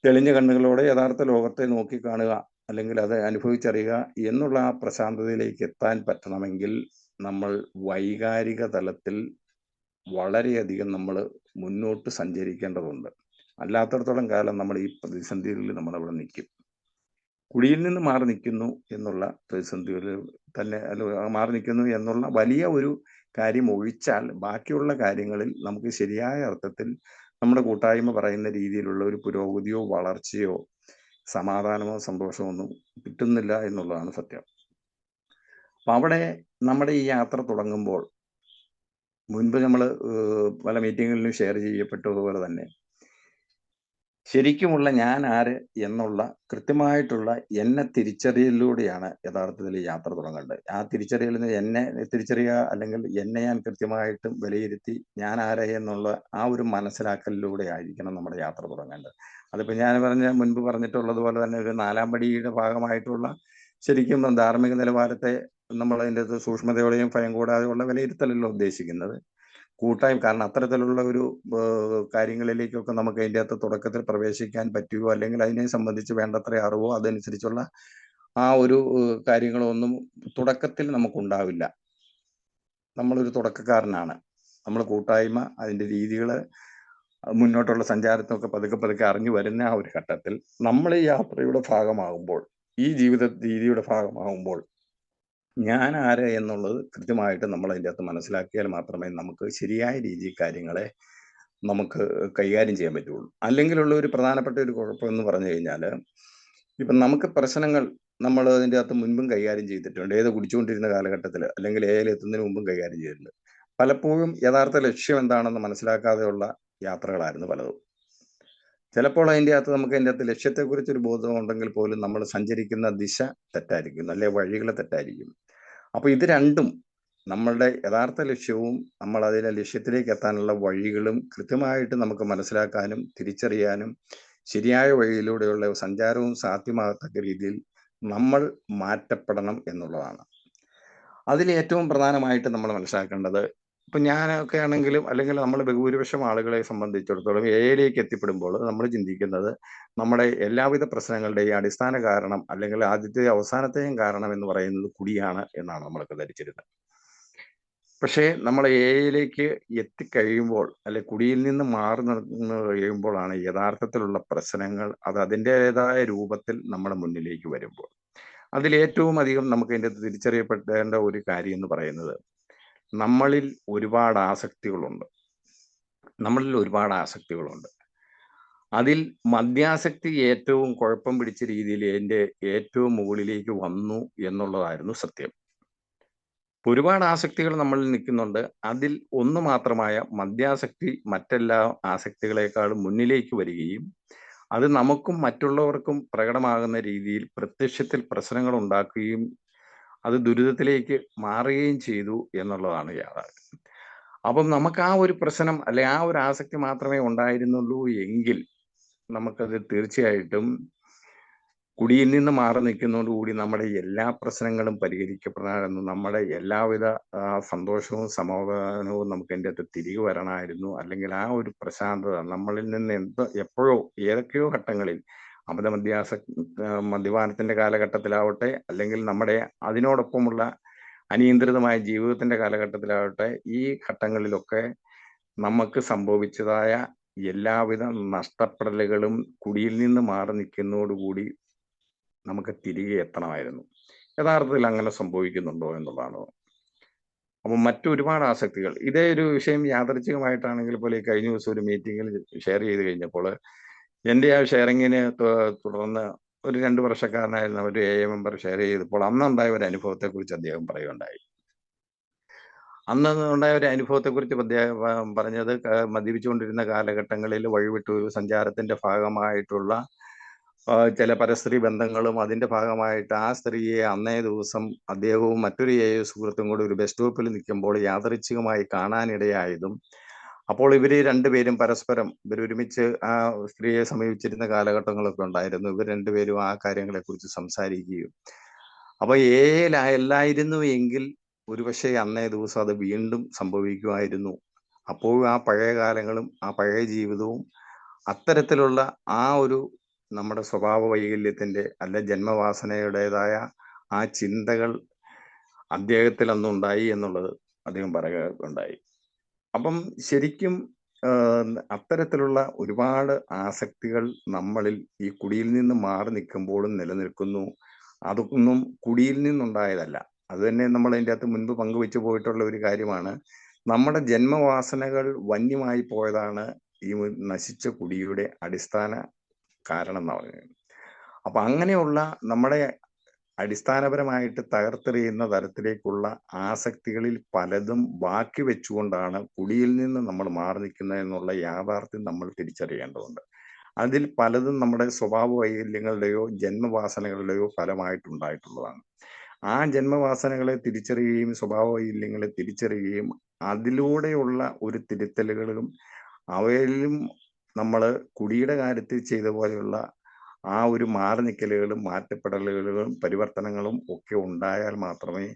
തെളിഞ്ഞ കണ്ണുകളോടെ യഥാർത്ഥ ലോകത്തെ നോക്കിക്കാണുക, അല്ലെങ്കിൽ അത് അനുഭവിച്ചറിയുക എന്നുള്ള ആ പ്രശാന്തതയിലേക്ക് എത്താൻ പറ്റണമെങ്കിൽ നമ്മൾ വൈകാരിക തലത്തിൽ വളരെയധികം നമ്മൾ മുന്നോട്ട് സഞ്ചരിക്കേണ്ടതുണ്ട്. അല്ലാത്തടത്തോളം കാലം നമ്മൾ ഈ പ്രതിസന്ധികളിൽ നമ്മളവിടെ നിൽക്കും. കുടിയിൽ നിന്ന് മാറി നിൽക്കുന്നു എന്നുള്ള പ്രതിസന്ധികളിൽ തന്നെ മാറി നിൽക്കുന്നു എന്നുള്ള വലിയ ഒരു കാര്യം ഒഴിച്ചാൽ ബാക്കിയുള്ള കാര്യങ്ങളിൽ നമുക്ക് ശരിയായ അർത്ഥത്തിൽ നമ്മുടെ കൂട്ടായ്മ പറയുന്ന രീതിയിലുള്ള ഒരു പുരോഗതിയോ വളർച്ചയോ സമാധാനമോ സന്തോഷമോ ഒന്നും കിട്ടുന്നില്ല എന്നുള്ളതാണ് സത്യം. അപ്പം അവിടെ നമ്മുടെ ഈ യാത്ര തുടങ്ങുമ്പോൾ മുൻപ് നമ്മൾ പല മീറ്റിങ്ങുകളിലും ഷെയർ ചെയ്യപ്പെട്ടതുപോലെ തന്നെ ശരിക്കുമുള്ള ഞാൻ ആര് എന്നുള്ള കൃത്യമായിട്ടുള്ള എന്നെ തിരിച്ചറിയലിലൂടെയാണ് യഥാർത്ഥത്തിൽ യാത്ര തുടങ്ങേണ്ടത്. ആ തിരിച്ചറിയലിൽ നിന്ന് എന്നെ തിരിച്ചറിയുക, അല്ലെങ്കിൽ എന്നെ ഞാൻ കൃത്യമായിട്ടും വിലയിരുത്തി ഞാൻ ആര് എന്നുള്ള ആ ഒരു മനസ്സിലാക്കലിലൂടെ ആയിരിക്കണം നമ്മുടെ യാത്ര തുടങ്ങേണ്ടത്. അതിപ്പോൾ ഞാൻ മുൻപ് പറഞ്ഞിട്ടുള്ളതുപോലെ തന്നെ ഒരു 4-ാം പടിയുടെ ഭാഗമായിട്ടുള്ള ശരിക്കും ധാർമ്മിക നിലവാരത്തെ നമ്മൾ അതിൻ്റെ അകത്ത് സൂക്ഷ്മതയോടെയും ഭയം കൂടാതെയുള്ള വിലയിരുത്തലല്ലോ ഉദ്ദേശിക്കുന്നത്. കൂട്ടായ്മ, കാരണം അത്തരത്തിലുള്ള ഒരു കാര്യങ്ങളിലേക്കൊക്കെ നമുക്ക് അതിൻ്റെ അകത്ത് തുടക്കത്തിൽ പ്രവേശിക്കാൻ പറ്റുമോ, അല്ലെങ്കിൽ അതിനെ സംബന്ധിച്ച് വേണ്ടത്ര അറിവോ അതനുസരിച്ചുള്ള ആ ഒരു കാര്യങ്ങളൊന്നും തുടക്കത്തിൽ നമുക്കുണ്ടാവില്ല. നമ്മളൊരു തുടക്കക്കാരനാണ്. നമ്മൾ കൂട്ടായ്മ അതിൻ്റെ രീതികൾ മുന്നോട്ടുള്ള സഞ്ചാരത്തൊക്കെ പതുക്കെ അറിഞ്ഞു വരുന്ന ആ ഒരു ഘട്ടത്തിൽ നമ്മൾ ഈ യാത്രയുടെ ഭാഗമാകുമ്പോൾ, ഈ ജീവിത രീതിയുടെ ഭാഗമാകുമ്പോൾ ഞാൻ ആര് എന്നുള്ളത് കൃത്യമായിട്ട് നമ്മൾ അതിൻ്റെ അകത്ത് മനസ്സിലാക്കിയാൽ മാത്രമേ നമുക്ക് ശരിയായ രീതിയിൽ കാര്യങ്ങളെ നമുക്ക് കൈകാര്യം ചെയ്യാൻ പറ്റുള്ളൂ. അല്ലെങ്കിലുള്ള ഒരു പ്രധാനപ്പെട്ട ഒരു കുഴപ്പം എന്ന് പറഞ്ഞു കഴിഞ്ഞാൽ, ഇപ്പം നമുക്ക് പ്രശ്നങ്ങൾ നമ്മൾ അതിൻ്റെ അകത്ത് മുൻപും കൈകാര്യം ചെയ്തിട്ടുണ്ട്. ഏത് കുടിച്ചുകൊണ്ടിരുന്ന കാലഘട്ടത്തിൽ അല്ലെങ്കിൽ എത്തുന്നതിന് മുമ്പും കൈകാര്യം ചെയ്തിട്ടുണ്ട്. പലപ്പോഴും യഥാർത്ഥ ലക്ഷ്യം എന്താണെന്ന് മനസ്സിലാക്കാതെയുള്ള യാത്രകളായിരുന്നു പലതും. ചിലപ്പോൾ അതിൻ്റെ അകത്ത് നമുക്ക് അതിൻ്റെ അകത്ത് ലക്ഷ്യത്തെക്കുറിച്ചൊരു ബോധമുണ്ടെങ്കിൽ പോലും നമ്മൾ സഞ്ചരിക്കുന്ന ദിശ തെറ്റായിരിക്കും, അല്ലെ വഴികൾ തെറ്റായിരിക്കും. അപ്പോൾ ഇത് രണ്ടും, നമ്മളുടെ യഥാർത്ഥ ലക്ഷ്യവും നമ്മൾ അതിലെ ലക്ഷ്യത്തിലേക്ക് എത്താനുള്ള വഴികളും കൃത്യമായിട്ട് നമുക്ക് മനസ്സിലാക്കാനും തിരിച്ചറിയാനും ശരിയായ വഴിയിലൂടെയുള്ള സഞ്ചാരവും സാധ്യമാകത്തക്ക രീതിയിൽ നമ്മൾ മാറ്റപ്പെടണം എന്നുള്ളതാണ്. അതിൽ ഏറ്റവും പ്രധാനമായിട്ട് നമ്മൾ മനസ്സിലാക്കേണ്ടത്, ഇപ്പം ഞാനൊക്കെ ആണെങ്കിലും അല്ലെങ്കിൽ നമ്മൾ ബഹുഭൂരിപക്ഷം ആളുകളെ സംബന്ധിച്ചിടത്തോളം എയിലേക്ക് എത്തിപ്പെടുമ്പോൾ നമ്മൾ ചിന്തിക്കുന്നത് നമ്മുടെ എല്ലാവിധ പ്രശ്നങ്ങളുടെയും അടിസ്ഥാന കാരണം, അല്ലെങ്കിൽ ആദ്യത്തെയും അവസാനത്തെയും കാരണം എന്ന് പറയുന്നത് കുടിയാണ് എന്നാണ് നമ്മളൊക്കെ ധരിച്ചിരുന്നത്. പക്ഷേ നമ്മൾ എയിലേക്ക് എത്തിക്കഴിയുമ്പോൾ, അല്ലെ കുടിയിൽ നിന്ന് മാറി നിന്ന് കഴിയുമ്പോഴാണ് യഥാർത്ഥത്തിലുള്ള പ്രശ്നങ്ങൾ അത് അതിൻ്റെതായ രൂപത്തിൽ നമ്മുടെ മുന്നിലേക്ക് വരുമ്പോൾ. അതിലേറ്റവും അധികം നമുക്ക് അതിൻ്റെ തിരിച്ചറിയപ്പെടേണ്ട ഒരു കാര്യം എന്ന് പറയുന്നത്, നമ്മളിൽ ഒരുപാട് ആസക്തികളുണ്ട്. അതിൽ മദ്യാസക്തി ഏറ്റവും കുഴപ്പം പിടിച്ച രീതിയിൽ എൻ്റെ ഏറ്റവും മുകളിലേക്ക് വന്നു എന്നുള്ളതായിരുന്നു സത്യം. ഒരുപാട് ആസക്തികൾ നമ്മളിൽ നിൽക്കുന്നുണ്ട്. അതിൽ ഒന്ന് മാത്രമായ മദ്യാസക്തി മറ്റെല്ലാ ആസക്തികളെക്കാളും മുന്നിലേക്ക് വരികയും അത് നമുക്കും മറ്റുള്ളവർക്കും പ്രകടമാകുന്ന രീതിയിൽ പ്രത്യക്ഷത്തിൽ പ്രശ്നങ്ങൾ ഉണ്ടാക്കുകയും അത് ദുരിതത്തിലേക്ക് മാറുകയും ചെയ്തു എന്നുള്ളതാണ് യാഥാർത്ഥ്യം. അപ്പം നമുക്ക് ആ ഒരു പ്രശ്നം അല്ലെ ആ ഒരു ആസക്തി മാത്രമേ ഉണ്ടായിരുന്നുള്ളൂ എങ്കിൽ നമുക്കത് തീർച്ചയായിട്ടും കുടിയിൽ നിന്ന് മാറി നിൽക്കുന്നതോടുകൂടി നമ്മുടെ എല്ലാ പ്രശ്നങ്ങളും പരിഹരിക്കപ്പെടാമെന്ന്, നമ്മുടെ എല്ലാവിധ സന്തോഷവും സമാധാനവും നമുക്ക് എൻ്റെ അകത്ത് തിരികെ വരണമായിരുന്നു. അല്ലെങ്കിൽ ആ ഒരു പ്രശാന്തത നമ്മളിൽ നിന്ന് എപ്പോഴോ ഏതൊക്കെയോ ഘട്ടങ്ങളിൽ മദ്യപാനത്തിന്റെ കാലഘട്ടത്തിലാവട്ടെ, അല്ലെങ്കിൽ നമ്മുടെ അതിനോടൊപ്പമുള്ള അനിയന്ത്രിതമായ ജീവിതത്തിന്റെ കാലഘട്ടത്തിലാവട്ടെ, ഈ ഘട്ടങ്ങളിലൊക്കെ നമുക്ക് സംഭവിച്ചതായ എല്ലാവിധ നഷ്ടപ്പെടലുകളും കുടിയിൽ നിന്ന് മാറി നിൽക്കുന്നതോടുകൂടി നമുക്ക് തിരികെ എത്തണമായിരുന്നു. യഥാർത്ഥത്തിൽ അങ്ങനെ സംഭവിക്കുന്നുണ്ടോ എന്നുള്ളതാണ്. അപ്പം മറ്റൊരുപാട് ആസക്തികൾ, ഇതേ ഒരു വിഷയം യാദൃച്ഛികമായിട്ടാണെങ്കിൽ പോലെ കഴിഞ്ഞ ദിവസം ഒരു മീറ്റിങ്ങിൽ ഷെയർ ചെയ്ത് കഴിഞ്ഞപ്പോൾ എൻ്റെ ആ ഷെയറിങ്ങിന് തുടർന്ന് ഒരു 2 വർഷക്കാരനായിരുന്ന ഒരു AA മെമ്പർ ഷെയർ ചെയ്തപ്പോൾ അന്നുണ്ടായ ഒരു അനുഭവത്തെക്കുറിച്ച് അദ്ദേഹം പറയുകയുണ്ടായി. അന്ന് ഉണ്ടായ ഒരു അനുഭവത്തെക്കുറിച്ച് പറഞ്ഞത്, മദ്യപിച്ചുകൊണ്ടിരുന്ന കാലഘട്ടങ്ങളിൽ വഴിവിട്ട ഒരു സഞ്ചാരത്തിന്റെ ഭാഗമായിട്ടുള്ള ചില പരസ്ത്രീ ബന്ധങ്ങളും അതിന്റെ ഭാഗമായിട്ട് ആ സ്ത്രീയെ അന്നേ ദിവസം അദ്ദേഹവും മറ്റൊരു സുഹൃത്തും കൂടി ഒരു ബസ് സ്റ്റോപ്പിൽ നിൽക്കുമ്പോൾ യാദൃച്ഛികമായി കാണാനിടയായതും, അപ്പോൾ ഇവര് രണ്ടുപേരും പരസ്പരം ഇവരൊരുമിച്ച് ആ സ്ത്രീയെ സമീപിച്ചിരുന്ന കാലഘട്ടങ്ങളൊക്കെ ഉണ്ടായിരുന്നു. ഇവർ രണ്ടുപേരും ആ കാര്യങ്ങളെ കുറിച്ച് സംസാരിക്കുകയും, അപ്പൊ എല്ലായിരുന്നു എങ്കിൽ ഒരുപക്ഷെ അന്നേ ദിവസം അത് വീണ്ടും സംഭവിക്കുമായിരുന്നു. അപ്പോഴും ആ പഴയ കാലങ്ങളും ആ പഴയ ജീവിതവും അത്തരത്തിലുള്ള ആ ഒരു നമ്മുടെ സ്വഭാവ വൈകല്യത്തിന്റെ അല്ലെ ജന്മവാസനയുടേതായ ആ ചിന്തകൾ അദ്ദേഹത്തിൽ അന്നുണ്ടായി എന്നുള്ളത് അദ്ദേഹം പറയുകയുണ്ടായി. അപ്പം ശരിക്കും അത്തരത്തിലുള്ള ഒരുപാട് ആസക്തികൾ നമ്മളിൽ ഈ കുടിയിൽ നിന്ന് മാറി നിൽക്കുമ്പോഴും നിലനിൽക്കുന്നു. അതൊന്നും കുടിയിൽ നിന്നുണ്ടായതല്ല. അത് തന്നെ നമ്മൾ അതിൻ്റെ അകത്ത് മുൻപ് പങ്കുവെച്ചു പോയിട്ടുള്ള ഒരു കാര്യമാണ്. നമ്മുടെ ജന്മവാസനകൾ വന്യമായി പോയതാണ് ഈ നശിച്ച കുടിയുടെ അടിസ്ഥാന കാരണം എന്ന് പറയുന്നത്. അപ്പൊ അങ്ങനെയുള്ള നമ്മുടെ അടിസ്ഥാനപരമായിട്ട് തകർത്തെറിയുന്ന തരത്തിലേക്കുള്ള ആസക്തികളിൽ പലതും ബാക്കി വെച്ചുകൊണ്ടാണ് കുടിയിൽ നിന്ന് നമ്മൾ മാറി നിൽക്കുന്നത് എന്നുള്ള യാഥാർത്ഥ്യം നമ്മൾ തിരിച്ചറിയേണ്ടതുണ്ട്. അതിൽ പലതും നമ്മുടെ സ്വഭാവ വൈകല്യങ്ങളുടെയോ ജന്മവാസനകളുടെയോ ഫലമായിട്ടുണ്ടായിട്ടുള്ളതാണ്. ആ ജന്മവാസനകളെ തിരിച്ചറിയുകയും സ്വഭാവ വൈകല്യങ്ങളെ തിരിച്ചറിയുകയും അതിലൂടെയുള്ള ഒരു തിരുത്തലുകളും അവയിലും നമ്മൾ കുടിയുടെ കാര്യത്തിൽ ചെയ്ത പോലെയുള്ള ആ ഒരു മാറി നിൽക്കലുകളും മാറ്റപ്പെടലുകളും പരിവർത്തനങ്ങളും ഒക്കെ ഉണ്ടായാൽ മാത്രമേ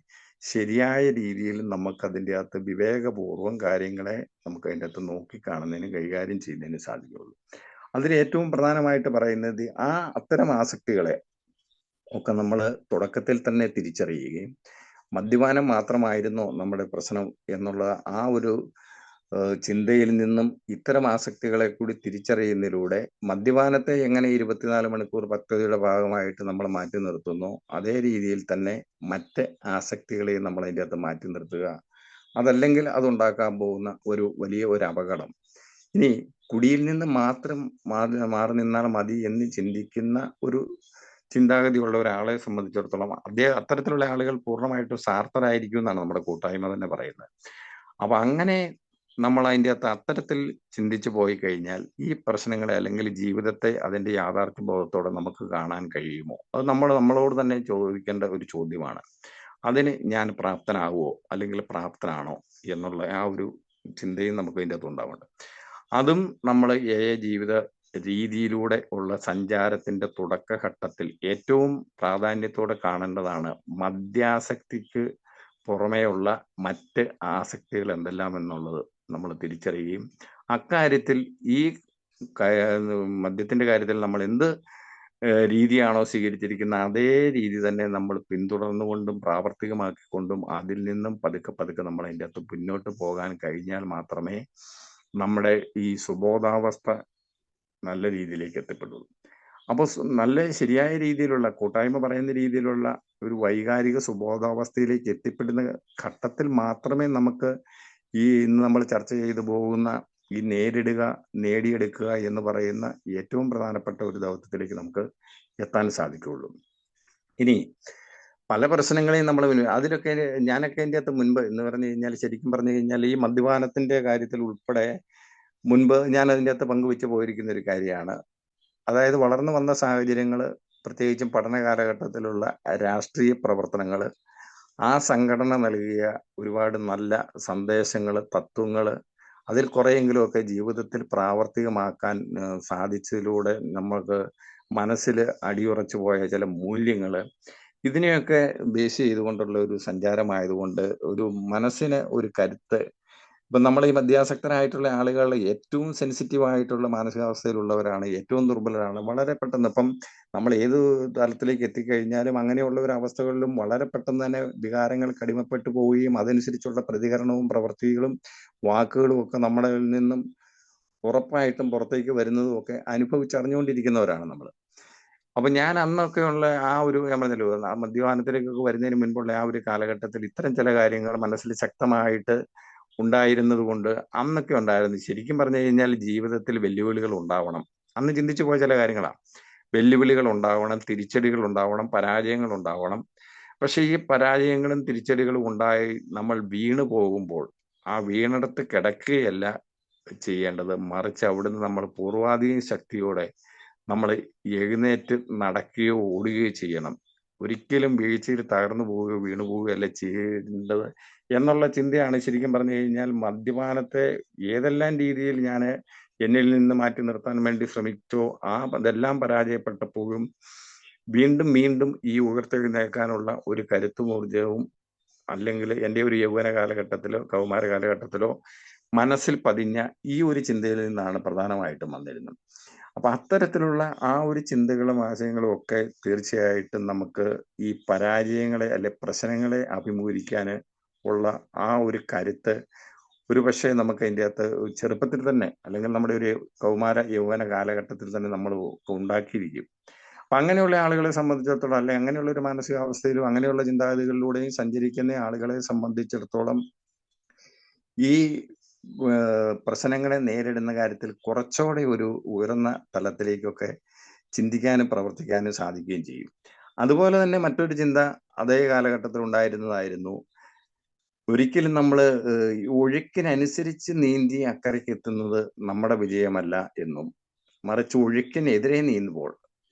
ശരിയായ രീതിയിൽ നമുക്ക് അതിൻ്റെ അകത്ത് വിവേകപൂർവ്വം കാര്യങ്ങളെ നമുക്ക് അതിൻ്റെ അകത്ത് നോക്കിക്കാണുന്നതിന് കൈകാര്യം ചെയ്യുന്നതിന് സാധിക്കുകയുള്ളൂ. അതിൽ ഏറ്റവും പ്രധാനമായിട്ട് പറയുന്നത് അത്തരം ആസക്തികളെ ഒക്കെ നമ്മൾ തുടക്കത്തിൽ തന്നെ തിരിച്ചറിയുകയും, മദ്യപാനം മാത്രമായിരുന്നോ നമ്മുടെ പ്രശ്നം എന്നുള്ള ആ ഒരു ചിന്തയിൽ നിന്നും ഇത്തരം ആസക്തികളെ കൂടി തിരിച്ചറിയുന്നതിലൂടെ മദ്യപാനത്തെ എങ്ങനെ 24 മണിക്കൂർ പദ്ധതിയുടെ ഭാഗമായിട്ട് നമ്മൾ മാറ്റി നിർത്തുന്നു, അതേ രീതിയിൽ തന്നെ മറ്റ് ആസക്തികളെയും നമ്മൾ അതിൻ്റെ അകത്ത് മാറ്റി നിർത്തുക. അതല്ലെങ്കിൽ അതുണ്ടാക്കാൻ പോകുന്ന ഒരു വലിയ ഒരു അപകടം. ഇനി കുടിയിൽ നിന്ന് മാത്രം മാറി നിന്നാൽ മതി എന്ന് ചിന്തിക്കുന്ന ഒരു ചിന്താഗതിയുള്ള ഒരാളെ സംബന്ധിച്ചിടത്തോളം അത്തരത്തിലുള്ള ആളുകൾ പൂർണ്ണമായിട്ടും സാർത്ഥരായിരിക്കും എന്നാണ് നമ്മുടെ കൂട്ടായ്മ തന്നെ പറയുന്നത്. അപ്പൊ അങ്ങനെ നമ്മൾ അതിൻ്റെ അകത്ത് അത്തരത്തിൽ ചിന്തിച്ചു പോയി കഴിഞ്ഞാൽ ഈ പ്രശ്നങ്ങളെ അല്ലെങ്കിൽ ജീവിതത്തെ അതിന്റെ യാഥാർത്ഥ്യ ബോധത്തോടെ നമുക്ക് കാണാൻ കഴിയുമോ? അത് നമ്മളോട് തന്നെ ചോദിക്കേണ്ട ഒരു ചോദ്യമാണ്. അതിന് ഞാൻ പ്രാപ്തനാകുമോ അല്ലെങ്കിൽ പ്രാപ്തനാണോ എന്നുള്ള ആ ഒരു ചിന്തയും നമുക്ക് അതിൻ്റെ അകത്ത് ഉണ്ടാവുന്നുണ്ട്. അതും നമ്മൾ ജീവിത രീതിയിലൂടെ ഉള്ള സഞ്ചാരത്തിന്റെ തുടക്കഘട്ടത്തിൽ ഏറ്റവും പ്രാധാന്യത്തോടെ കാണേണ്ടതാണ്. മദ്യാസക്തിക്ക് പുറമേയുള്ള മറ്റ് ആസക്തികൾ എന്തെല്ലാം എന്നുള്ളത് നമ്മൾ തിരിച്ചറിയുകയും അക്കാര്യത്തിൽ ഈ മദ്യത്തിന്റെ കാര്യത്തിൽ നമ്മൾ എന്ത് രീതിയാണോ സ്വീകരിച്ചിരിക്കുന്ന അതേ രീതി തന്നെ നമ്മൾ പിന്തുടർന്നുകൊണ്ടും പ്രാവർത്തികമാക്കിക്കൊണ്ടും അതിൽ നിന്നും പതുക്കെ പതുക്കെ നമ്മൾ അതിൻ്റെ അകത്ത് മുന്നോട്ട് പോകാൻ കഴിഞ്ഞാൽ മാത്രമേ നമ്മുടെ ഈ സുബോധാവസ്ഥ നല്ല രീതിയിലേക്ക് എത്തിപ്പെടുള്ളൂ. അപ്പോൾ നല്ല ശരിയായ രീതിയിലുള്ള കൂട്ടായ്മ പറയുന്ന രീതിയിലുള്ള ഒരു വൈകാരിക സുബോധാവസ്ഥയിലേക്ക് എത്തിപ്പെടുന്ന ഘട്ടത്തിൽ മാത്രമേ നമുക്ക് ഈ ഇന്ന് നമ്മൾ ചർച്ച ചെയ്തു പോകുന്ന ഈ നേരിടുക, നേടിയെടുക്കുക എന്ന് പറയുന്ന ഏറ്റവും പ്രധാനപ്പെട്ട ഒരു ദൗത്യത്തിലേക്ക് നമുക്ക് എത്താൻ സാധിക്കുകയുള്ളൂ. ഇനി പല പ്രശ്നങ്ങളെയും നമ്മൾ അതിലൊക്കെ ഞാനൊക്കെ എൻ്റെ അകത്ത് മുൻപ് എന്ന് പറഞ്ഞു കഴിഞ്ഞാൽ ശരിക്കും പറഞ്ഞു കഴിഞ്ഞാൽ ഈ മദ്യപാനത്തിന്റെ കാര്യത്തിൽ ഉൾപ്പെടെ മുൻപ് ഞാൻ അതിൻ്റെ അകത്ത് പങ്കുവെച്ച് പോയിരിക്കുന്ന ഒരു കാര്യമാണ്. അതായത് വളർന്നു വന്ന സാഹചര്യങ്ങൾ, പ്രത്യേകിച്ചും പഠന കാലഘട്ടത്തിലുള്ള രാഷ്ട്രീയ പ്രവർത്തനങ്ങൾ, ആ സംഘടന നൽകിയ ഒരുപാട് നല്ല സന്ദേശങ്ങൾ, തത്വങ്ങൾ, അതിൽ കുറെയെങ്കിലുമൊക്കെ ജീവിതത്തിൽ പ്രാവർത്തികമാക്കാൻ സാധിച്ചതിലൂടെ നമുക്ക് മനസ്സിൽ അടിയുറച്ചു പോയ ചില മൂല്യങ്ങൾ, ഇതിനെയൊക്കെ ബേസ് ചെയ്തുകൊണ്ടുള്ള ഒരു സഞ്ചാരമായതുകൊണ്ട് ഒരു മനസ്സിന് ഒരു കരുത്ത്. ഇപ്പം നമ്മൾ ഈ മദ്യാസക്തരായിട്ടുള്ള ആളുകൾ ഏറ്റവും സെൻസിറ്റീവ് ആയിട്ടുള്ള മാനസികാവസ്ഥയിലുള്ളവരാണ്, ഏറ്റവും ദുർബലരാണ്. വളരെ പെട്ടെന്ന് ഇപ്പം നമ്മൾ ഏത് തലത്തിലേക്ക് എത്തിക്കഴിഞ്ഞാലും അങ്ങനെയുള്ള ഒരു അവസ്ഥകളിലും വളരെ പെട്ടെന്ന് തന്നെ വികാരങ്ങൾക്ക് അടിമപ്പെട്ടു പോവുകയും അതനുസരിച്ചുള്ള പ്രതികരണവും പ്രവൃത്തികളും വാക്കുകളും ഒക്കെ നമ്മളിൽ നിന്നും ഉറപ്പായിട്ടും പുറത്തേക്ക് വരുന്നതും ഒക്കെ അനുഭവിച്ചറിഞ്ഞുകൊണ്ടിരിക്കുന്നവരാണ് നമ്മൾ. അപ്പൊ ഞാൻ അന്നൊക്കെയുള്ള ആ ഒരു ഞാൻ പറഞ്ഞല്ലോ ആ മദ്യപാനത്തിലേക്കൊക്കെ വരുന്നതിന് മുൻപുള്ള ആ ഒരു കാലഘട്ടത്തിൽ ഇത്തരം ചില കാര്യങ്ങൾ മനസ്സിൽ ശക്തമായിട്ട് ഉണ്ടായിരുന്നത് കൊണ്ട് അന്നൊക്കെ ഉണ്ടായിരുന്നു. ശരിക്കും പറഞ്ഞു കഴിഞ്ഞാൽ ജീവിതത്തിൽ വെല്ലുവിളികൾ ഉണ്ടാവണം. അന്ന് ചിന്തിച്ചു പോയ ചില കാര്യങ്ങളാണ്. വെല്ലുവിളികൾ ഉണ്ടാവണം, തിരിച്ചടികൾ ഉണ്ടാവണം, പരാജയങ്ങൾ ഉണ്ടാവണം. പക്ഷെ ഈ പരാജയങ്ങളും തിരിച്ചടികളും ഉണ്ടായി നമ്മൾ വീണു പോകുമ്പോൾ ആ വീണിടത്ത് കിടക്കുകയല്ല ചെയ്യേണ്ടത്, മറിച്ച് അവിടുന്ന് നമ്മൾ പൂർവാധീന ശക്തിയോടെ നമ്മൾ എഴുന്നേറ്റ് നടക്കുകയോ ഓടുകയോ ചെയ്യണം. ഒരിക്കലും വീഴ്ചയിൽ തകർന്നു പോവുകയോ വീണു പോവുകയല്ല ചെയ്യേണ്ടത് എന്നുള്ള ചിന്തയാണ് ശരിക്കും പറഞ്ഞു കഴിഞ്ഞാൽ മദ്യപാനത്തെ ഏതെല്ലാം രീതിയിൽ ഞാൻ എന്നിൽ നിന്ന് മാറ്റി നിർത്താൻ വേണ്ടി ശ്രമിച്ചോ അതെല്ലാം പരാജയപ്പെട്ടപ്പോഴും വീണ്ടും വീണ്ടും ഈ ഉയർത്തെഴുന്നേൽക്കാനുള്ള ഒരു കരുത്തും ഊർജവും അല്ലെങ്കിൽ എൻ്റെ ഒരു യൗവന കാലഘട്ടത്തിലോ കൗമാര കാലഘട്ടത്തിലോ മനസ്സിൽ പതിഞ്ഞ ഈ ഒരു ചിന്തയിൽ നിന്നാണ് പ്രധാനമായിട്ടും വന്നിരുന്നത്. അപ്പൊ അത്തരത്തിലുള്ള ആ ഒരു ചിന്തകളും ആശയങ്ങളും ഒക്കെ തീർച്ചയായിട്ടും നമുക്ക് ഈ പരാജയങ്ങളെ അല്ലെ പ്രശ്നങ്ങളെ അഭിമുഖീകരിക്കാൻ ഉള്ള ആ ഒരു കരുത്ത് ഒരു പക്ഷേ നമുക്ക് അതിൻ്റെ അകത്ത് ചെറുപ്പത്തിൽ തന്നെ അല്ലെങ്കിൽ നമ്മുടെ ഒരു കൗമാര യൗവന കാലഘട്ടത്തിൽ തന്നെ നമ്മൾ ഉണ്ടാക്കിയിരിക്കും. അപ്പൊ അങ്ങനെയുള്ള ആളുകളെ സംബന്ധിച്ചിടത്തോളം അല്ലെ അങ്ങനെയുള്ള ഒരു മാനസികാവസ്ഥയിലും അങ്ങനെയുള്ള ചിന്താഗതികളിലൂടെയും സഞ്ചരിക്കുന്ന ആളുകളെ സംബന്ധിച്ചിടത്തോളം ഈ പ്രശ്നങ്ങളെ നേരിടുന്ന കാര്യത്തിൽ കുറച്ചുകൂടെ ഒരു ഉയർന്ന തലത്തിലേക്കൊക്കെ ചിന്തിക്കാനും പ്രവർത്തിക്കാനും സാധിക്കുകയും ചെയ്യും. അതുപോലെ തന്നെ മറ്റൊരു ചിന്ത അതേ കാലഘട്ടത്തിൽ ഉണ്ടായിരുന്നതായിരുന്നു, ഒരിക്കലും നമ്മൾ ഒഴുക്കിനനുസരിച്ച് നീന്തി അക്കരയ്ക്ക് എത്തുന്നത് നമ്മുടെ വിജയമല്ല എന്നും, മറിച്ച് ഒഴുക്കിനെതിരെ നീന്തുമ്പോൾ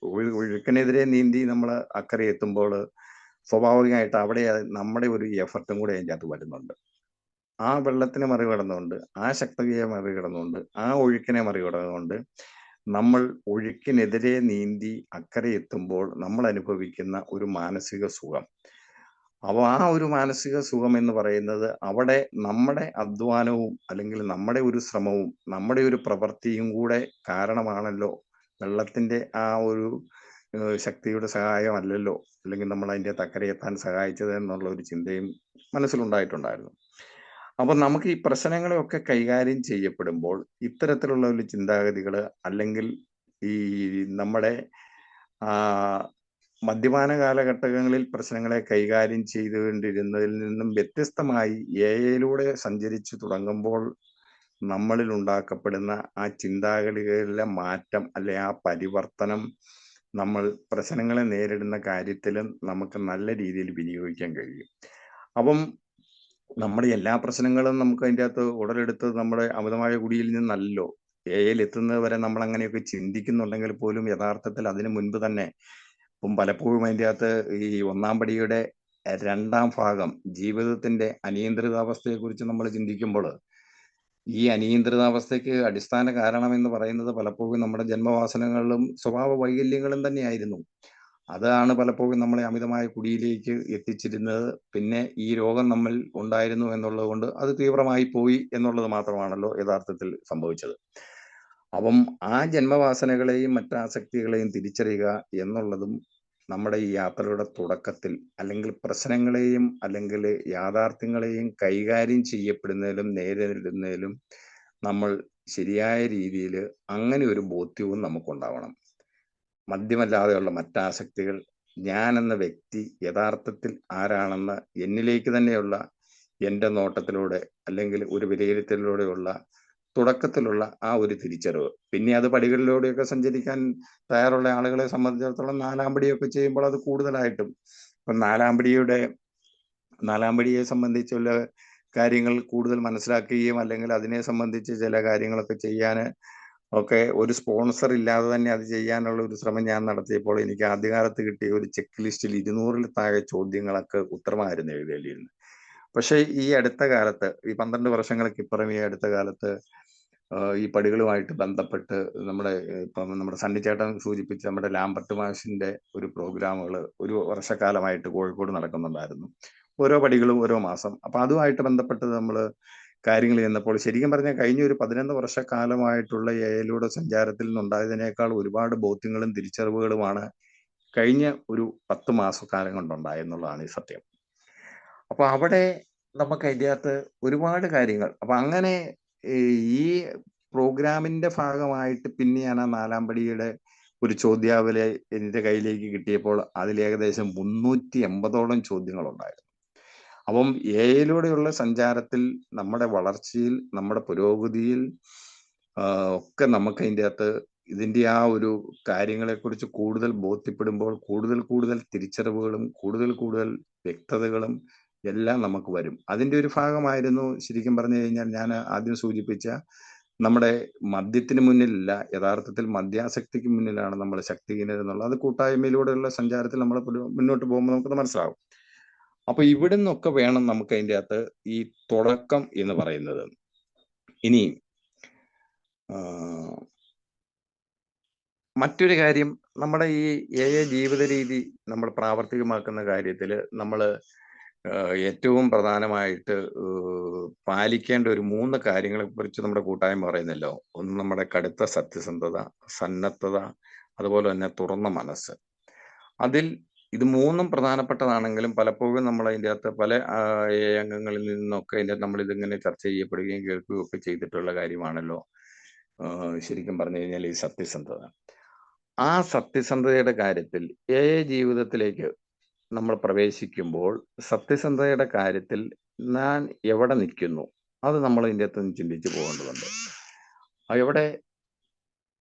ഒഴുക്കിനെതിരെ നീന്തി നമ്മൾ അക്കരെ എത്തുമ്പോൾ സ്വാഭാവികമായിട്ട് അവിടെ നമ്മുടെ ഒരു എഫർട്ടും കൂടെ അതിൻ്റെ അകത്ത് വരുന്നുണ്ട്. ആ വെള്ളത്തിനെ മറികടന്നുകൊണ്ട്, ആ ശക്തിയെ മറികടന്നുകൊണ്ട്, ആ ഒഴുക്കിനെ മറികടന്നുകൊണ്ട് നമ്മൾ ഒഴുക്കിനെതിരെ നീന്തി അക്കരെ എത്തുമ്പോൾ നമ്മൾ അനുഭവിക്കുന്ന ഒരു മാനസിക സുഖം. അപ്പോൾ ആ ഒരു മാനസിക സുഖം എന്ന് പറയുന്നത് അവിടെ നമ്മുടെ അധ്വാനവും അല്ലെങ്കിൽ നമ്മുടെ ഒരു ശ്രമവും നമ്മുടെ ഒരു പ്രവൃത്തിയും കൂടെ കാരണമാണല്ലോ, വെള്ളത്തിന്റെ ആ ഒരു ശക്തിയുടെ സഹായമല്ലല്ലോ അല്ലെങ്കിൽ നമ്മൾ അതിൻ്റെ അക്കരെ എത്താൻ സഹായിച്ചത് എന്നുള്ള ഒരു ചിന്തയും മനസ്സിലുണ്ടായിട്ടുണ്ടായിരുന്നു. അപ്പൊ നമുക്ക് ഈ പ്രശ്നങ്ങളെയൊക്കെ കൈകാര്യം ചെയ്യപ്പെടുമ്പോൾ ഇത്തരത്തിലുള്ള ഒരു ചിന്താഗതികൾ അല്ലെങ്കിൽ ഈ നമ്മുടെ മദ്യപാന കാലഘട്ടങ്ങളിൽ പ്രശ്നങ്ങളെ കൈകാര്യം ചെയ്തുകൊണ്ടിരുന്നതിൽ നിന്നും വ്യത്യസ്തമായി എയിലൂടെ സഞ്ചരിച്ചു തുടങ്ങുമ്പോൾ നമ്മളിൽ ഉണ്ടാക്കപ്പെടുന്ന ആ ചിന്താഗതികളിലെ മാറ്റം അല്ലെ ആ പരിവർത്തനം നമ്മൾ പ്രശ്നങ്ങളെ നേരിടുന്ന കാര്യത്തിലും നമുക്ക് നല്ല രീതിയിൽ വിനിയോഗിക്കാൻ കഴിയും. അപ്പം നമ്മുടെ എല്ലാ പ്രശ്നങ്ങളും നമുക്ക് അതിൻ്റെ അകത്ത് ഉടലെടുത്ത് നമ്മുടെ അമിതമായ കുടിയിൽ നിന്നല്ലോ, എയിൽ എത്തുന്നത് വരെ നമ്മൾ അങ്ങനെയൊക്കെ ചിന്തിക്കുന്നുണ്ടെങ്കിൽ പോലും യഥാർത്ഥത്തിൽ അതിനു മുൻപ് തന്നെ ഇപ്പം പലപ്പോഴും അതിൻ്റെ അകത്ത് ഈ ഒന്നാം പടിയുടെ രണ്ടാം ഭാഗം ജീവിതത്തിന്റെ അനിയന്ത്രിതാവസ്ഥയെക്കുറിച്ച് നമ്മൾ ചിന്തിക്കുമ്പോൾ ഈ അനിയന്ത്രിതാവസ്ഥയ്ക്ക് അടിസ്ഥാന കാരണം എന്ന് പറയുന്നത് പലപ്പോഴും നമ്മുടെ ജന്മവാസനകളും സ്വഭാവ വൈകല്യങ്ങളും തന്നെയായിരുന്നു. അതാണ് പലപ്പോഴും നമ്മളെ അമിതമായ കുടിയിലേക്ക് എത്തിച്ചിരുന്നത്. പിന്നെ ഈ രോഗം നമ്മൾ ഉണ്ടായിരുന്നു എന്നുള്ളത് കൊണ്ട് അത് തീവ്രമായി പോയി എന്നുള്ളത് മാത്രമാണല്ലോ യഥാർത്ഥത്തിൽ സംഭവിച്ചത്. അപ്പം ആ ജന്മവാസനകളെയും മറ്റാസക്തികളെയും തിരിച്ചറിയുക എന്നുള്ളതും നമ്മുടെ ഈ യാത്രയുടെ തുടക്കത്തിൽ, അല്ലെങ്കിൽ പ്രശ്നങ്ങളെയും അല്ലെങ്കിൽ യാഥാർത്ഥ്യങ്ങളെയും കൈകാര്യം ചെയ്യപ്പെടുന്നതിലും നേരിടുന്നതിലും നമ്മൾ ശരിയായ രീതിയിൽ അങ്ങനെ ഒരു ബോധ്യവും നമുക്കുണ്ടാവണം. മദ്യമല്ലാതെയുള്ള മറ്റാസക്തികൾ, ഞാൻ എന്ന വ്യക്തി യഥാർത്ഥത്തിൽ ആരാണെന്ന് എന്നിലേക്ക് തന്നെയുള്ള എൻ്റെ നോട്ടത്തിലൂടെ അല്ലെങ്കിൽ ഒരു വിലയിരുത്തലിലൂടെയുള്ള തുടക്കത്തിലുള്ള ആ ഒരു തിരിച്ചറിവ്, പിന്നെ അത് പടികളിലൂടെയൊക്കെ സഞ്ചരിക്കാൻ തയ്യാറുള്ള ആളുകളെ സംബന്ധിച്ചിടത്തോളം നാലാമ്പടിയൊക്കെ ചെയ്യുമ്പോൾ അത് കൂടുതലായിട്ടും, ഇപ്പം നാലാമ്പടിയെ സംബന്ധിച്ചുള്ള കാര്യങ്ങൾ കൂടുതൽ മനസ്സിലാക്കുകയും അല്ലെങ്കിൽ അതിനെ സംബന്ധിച്ച് ചില കാര്യങ്ങളൊക്കെ ചെയ്യാൻ ഒക്കെ ഒരു സ്പോൺസർ ഇല്ലാതെ തന്നെ അത് ചെയ്യാനുള്ള ഒരു ശ്രമം ഞാൻ നടത്തിയപ്പോൾ എനിക്ക് ആദ്യകാലത്ത് കിട്ടിയ ഒരു ചെക്ക് ലിസ്റ്റിൽ 200-ൽ താഴെ ചോദ്യങ്ങളൊക്കെ ഉത്തരമായിരുന്നു എഴുതേണ്ടിയിരുന്നത്. പക്ഷേ ഈ അടുത്ത കാലത്ത്, ഈ 12 വർഷങ്ങൾക്ക് ഇപ്പുറം ഈ അടുത്ത കാലത്ത് ഈ പടികളുമായിട്ട് ബന്ധപ്പെട്ട് ഇപ്പം നമ്മുടെ സണ്ണിച്ചേട്ടൻ സൂചിപ്പിച്ച നമ്മുടെ ലാംബർട്ട് മാഷിന്റെ ഒരു പ്രോഗ്രാമുകൾ ഒരു വർഷക്കാലമായിട്ട് കോഴിക്കോട് നടക്കുന്നുണ്ടായിരുന്നു. ഓരോ പടികളും ഓരോ മാസം. അപ്പൊ അതുമായിട്ട് ബന്ധപ്പെട്ട് നമ്മൾ കാര്യങ്ങൾ ചെയ്യുന്നപ്പോൾ ശരിക്കും പറഞ്ഞാൽ കഴിഞ്ഞ ഒരു 11 വർഷക്കാലമായിട്ടുള്ള എയിലൂടെ സഞ്ചാരത്തിൽ നിന്നുണ്ടായതിനേക്കാൾ ഒരുപാട് ബോധ്യങ്ങളും തിരിച്ചറിവുകളുമാണ് കഴിഞ്ഞ ഒരു 10 മാസക്കാലം കൊണ്ടുണ്ടായെന്നുള്ളതാണ് ഈ സത്യം. അപ്പൊ അവിടെ നമുക്ക് അതിൻ്റെ അകത്ത് ഒരുപാട് കാര്യങ്ങൾ, അപ്പൊ അങ്ങനെ ഈ പ്രോഗ്രാമിന്റെ ഭാഗമായിട്ട് പിന്നെ ഞാൻ ആ നാലാമ്പടിയുടെ ഒരു ചോദ്യാവലി എൻ്റെ കയ്യിലേക്ക് കിട്ടിയപ്പോൾ അതിൽ ഏകദേശം 380ഓളം ചോദ്യങ്ങളുണ്ടായിരുന്നു. അപ്പം എയിലൂടെയുള്ള സഞ്ചാരത്തിൽ നമ്മുടെ വളർച്ചയിൽ, നമ്മുടെ പുരോഗതിയിൽ ഒക്കെ നമുക്ക് അതിൻ്റെ അകത്ത് ഇതിൻ്റെ ആ ഒരു കാര്യങ്ങളെക്കുറിച്ച് കൂടുതൽ ബോധ്യപ്പെടുമ്പോൾ കൂടുതൽ കൂടുതൽ തിരിച്ചറിവുകളും കൂടുതൽ കൂടുതൽ വ്യക്തതകളും എല്ലാം നമുക്ക് വരും. അതിൻ്റെ ഒരു ഭാഗമായിരുന്നു ശരിക്കും പറഞ്ഞു കഴിഞ്ഞാൽ ഞാൻ ആദ്യം സൂചിപ്പിച്ച നമ്മുടെ മദ്യത്തിന് മുന്നിലല്ല, യഥാർത്ഥത്തിൽ മദ്യാസക്തിക്ക് മുന്നിലാണ് നമ്മൾ ശക്തിഹീനത എന്നുള്ളത്. അത് കൂട്ടായ്മയിലൂടെയുള്ള സഞ്ചാരത്തിൽ നമ്മൾ മുന്നോട്ട് പോകുമ്പോൾ നമുക്കത് മനസ്സിലാവും. അപ്പൊ ഇവിടെ നിന്നൊക്കെ വേണം നമുക്ക് അതിൻ്റെ അകത്ത് ഈ തുടക്കം എന്ന് പറയുന്നത്. ഇനി മറ്റൊരു കാര്യം, നമ്മുടെ ഈ ജീവിത രീതി നമ്മൾ പ്രാവർത്തികമാക്കുന്ന കാര്യത്തിൽ നമ്മൾ ഏറ്റവും പ്രധാനമായിട്ട് പാലിക്കേണ്ട ഒരു 3 കാര്യങ്ങളെ കുറിച്ച് നമ്മുടെ കൂട്ടായ്മ പറയുന്നല്ലോ. ഒന്ന് നമ്മുടെ കടുത്ത സത്യസന്ധത, സന്നദ്ധത, അതുപോലെ തന്നെ തുറന്ന മനസ്സ്. അതിൽ ഇത് 3ഉം പ്രധാനപ്പെട്ടതാണെങ്കിലും പലപ്പോഴും നമ്മൾ അതിൻ്റെ അകത്ത് പല അംഗങ്ങളിൽ നിന്നൊക്കെ നമ്മൾ ഇതിങ്ങനെ ചർച്ച ചെയ്യപ്പെടുകയും കേൾക്കുകയും ഒക്കെ ചെയ്തിട്ടുള്ള കാര്യമാണല്ലോ ശരിക്കും പറഞ്ഞു കഴിഞ്ഞാൽ ഈ സത്യസന്ധത. ആ സത്യസന്ധതയുടെ കാര്യത്തിൽ ജീവിതത്തിലേക്ക് നമ്മൾ പ്രവേശിക്കുമ്പോൾ സത്യസന്ധതയുടെ കാര്യത്തിൽ ഞാൻ എവിടെ നിൽക്കുന്നു, അത് നമ്മൾ ഇതിൻ്റെ അകത്ത് ചിന്തിച്ചു പോകേണ്ടതുണ്ട്. എവിടെ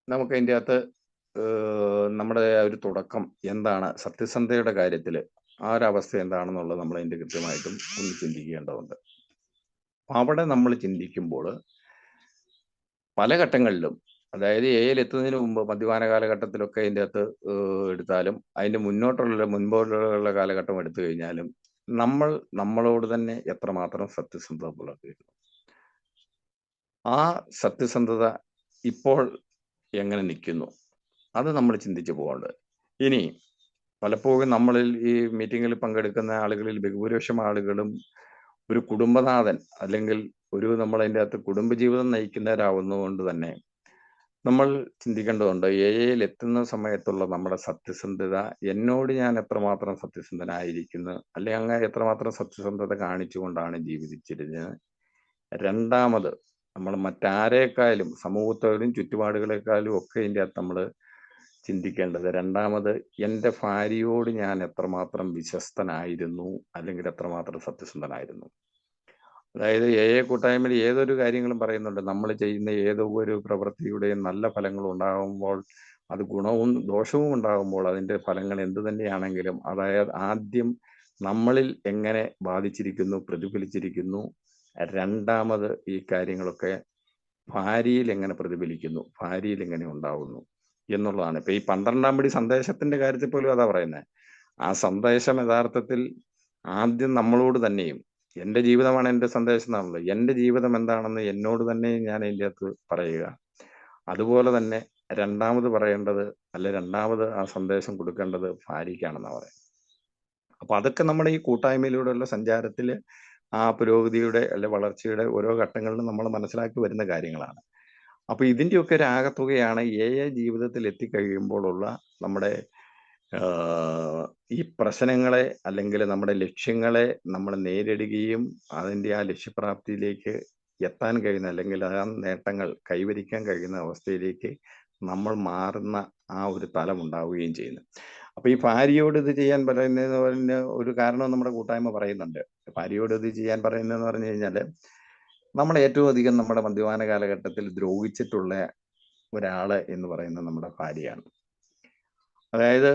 നമുക്ക് അതിൻ്റെ അകത്ത് നമ്മുടെ ഒരു തുടക്കം എന്താണ്, സത്യസന്ധതയുടെ കാര്യത്തിൽ ആ ഒരു അവസ്ഥ എന്താണെന്നുള്ളത് നമ്മൾ അതിൻ്റെ കൃത്യമായിട്ടും ഒന്ന് ചിന്തിക്കേണ്ടതുണ്ട്. അവിടെ നമ്മൾ ചിന്തിക്കുമ്പോൾ പല ഘട്ടങ്ങളിലും, അതായത് എത്തുന്നതിന് മുമ്പ് മദ്യപാന കാലഘട്ടത്തിലൊക്കെ അതിൻ്റെ അകത്ത് എടുത്താലും അതിൻ്റെ മുൻപോട്ടുള്ള കാലഘട്ടം എടുത്തു കഴിഞ്ഞാലും നമ്മൾ നമ്മളോട് തന്നെ എത്രമാത്രം സത്യസന്ധത പുലർത്തിയിരുന്നു, ആ സത്യസന്ധത ഇപ്പോൾ എങ്ങനെ നിൽക്കുന്നു, അത് നമ്മൾ ചിന്തിച്ചു പോകേണ്ടത്. ഇനി പലപ്പോഴും നമ്മളിൽ ഈ മീറ്റിങ്ങിൽ പങ്കെടുക്കുന്ന ആളുകളിൽ ബഹുഭൂരിപക്ഷം ആളുകളും ഒരു കുടുംബനാഥൻ അല്ലെങ്കിൽ നമ്മളതിൻ്റെ അകത്ത് കുടുംബജീവിതം നയിക്കുന്നവരാവുന്നതുകൊണ്ട് തന്നെ നമ്മൾ ചിന്തിക്കേണ്ടതുണ്ട് എത്തുന്ന സമയത്തുള്ള നമ്മുടെ സത്യസന്ധത, എന്നോട് ഞാൻ എത്രമാത്രം സത്യസന്ധനായിരിക്കുന്നു, അല്ലെങ്കിൽ അങ്ങനെ എത്രമാത്രം സത്യസന്ധത കാണിച്ചുകൊണ്ടാണ് ജീവിച്ചിരുന്നത്. രണ്ടാമത്, നമ്മൾ മറ്റാരേക്കാളും സമൂഹത്തോടും ചുറ്റുപാടുകളെക്കാളും ഒക്കെ ഇതിൻ്റെ അകത്ത് നമ്മൾ ചിന്തിക്കേണ്ടത്, രണ്ടാമത് എൻ്റെ ഭാര്യയോട് ഞാൻ എത്രമാത്രം വിശ്വസ്തനായിരുന്നു അല്ലെങ്കിൽ എത്രമാത്രം സത്യസന്ധനായിരുന്നു. അതായത് കൂട്ടായ്മയിൽ ഏതൊരു കാര്യങ്ങളും പറയുന്നുണ്ട്, നമ്മൾ ചെയ്യുന്ന ഏതോ ഒരു പ്രവൃത്തിയുടെയും നല്ല ഫലങ്ങൾ ഉണ്ടാകുമ്പോൾ, അത് ഗുണവും ദോഷവും ഉണ്ടാകുമ്പോൾ അതിൻ്റെ ഫലങ്ങൾ എന്ത് തന്നെയാണെങ്കിലും അതായത് ആദ്യം നമ്മളിൽ എങ്ങനെ ബാധിച്ചിരിക്കുന്നു, പ്രതിഫലിച്ചിരിക്കുന്നു, രണ്ടാമത് ഈ കാര്യങ്ങളൊക്കെ ഭാര്യയിൽ എങ്ങനെ പ്രതിഫലിക്കുന്നു, ഭാര്യയിൽ എങ്ങനെ ഉണ്ടാവുന്നു എന്നുള്ളതാണ്. ഇപ്പൊ ഈ 12-ാം പടി സന്ദേശത്തിന്റെ കാര്യത്തിൽ പോലും അതാ പറയുന്നത്. ആ സന്ദേശം യഥാർത്ഥത്തിൽ ആദ്യം നമ്മളോട് തന്നെയും, എൻ്റെ ജീവിതമാണ് എൻ്റെ സന്ദേശം എന്നാണല്ലോ, എൻ്റെ ജീവിതം എന്താണെന്ന് എന്നോട് തന്നെ ഞാൻ അതിൻ്റെ അകത്ത് പറയുക. അതുപോലെ തന്നെ രണ്ടാമത് പറയേണ്ടത്, രണ്ടാമത് ആ സന്ദേശം കൊടുക്കേണ്ടത് ഭാര്യയ്ക്കാണെന്നാണ് പറയുന്നത്. അപ്പൊ അതൊക്കെ നമ്മുടെ ഈ കൂട്ടായ്മയിലൂടെയുള്ള സഞ്ചാരത്തിൽ ആ പുരോഗതിയുടെ വളർച്ചയുടെ ഓരോ ഘട്ടങ്ങളിലും നമ്മൾ മനസ്സിലാക്കി വരുന്ന കാര്യങ്ങളാണ്. അപ്പൊ ഇതിന്റെയൊക്കെ ഒരു ആകത്തുകയാണ് ജീവിതത്തിൽ എത്തിക്കഴിയുമ്പോഴുള്ള നമ്മുടെ ഈ പ്രശ്നങ്ങളെ അല്ലെങ്കിൽ നമ്മുടെ ലക്ഷ്യങ്ങളെ നമ്മൾ നേരിടുകയും അതിന്റെ ആ ലക്ഷ്യപ്രാപ്തിയിലേക്ക് എത്താൻ കഴിയുന്ന അല്ലെങ്കിൽ ആ നേട്ടങ്ങൾ കൈവരിക്കാൻ കഴിയുന്ന അവസ്ഥയിലേക്ക് നമ്മൾ മാറുന്ന ആ ഒരു തലം ഉണ്ടാവുകയും ചെയ്യുന്നു. അപ്പൊ ഈ ഭാര്യയോട് ഇത് ചെയ്യാൻ പറയുന്നതിന് ഒരു കാരണം നമ്മുടെ കൂട്ടായ്മ പറയുന്നുണ്ട്. ഭാര്യയോട് ഇത് ചെയ്യാൻ പറയുന്നതെന്ന് പറഞ്ഞു കഴിഞ്ഞാല് നമ്മൾ ഏറ്റവും അധികം നമ്മുടെ മദ്യപാന കാലഘട്ടത്തിൽ ദ്രോഹിച്ചിട്ടുള്ള ഒരാള് എന്ന് പറയുന്നത് നമ്മുടെ ഭാര്യയാണ്. അതായത്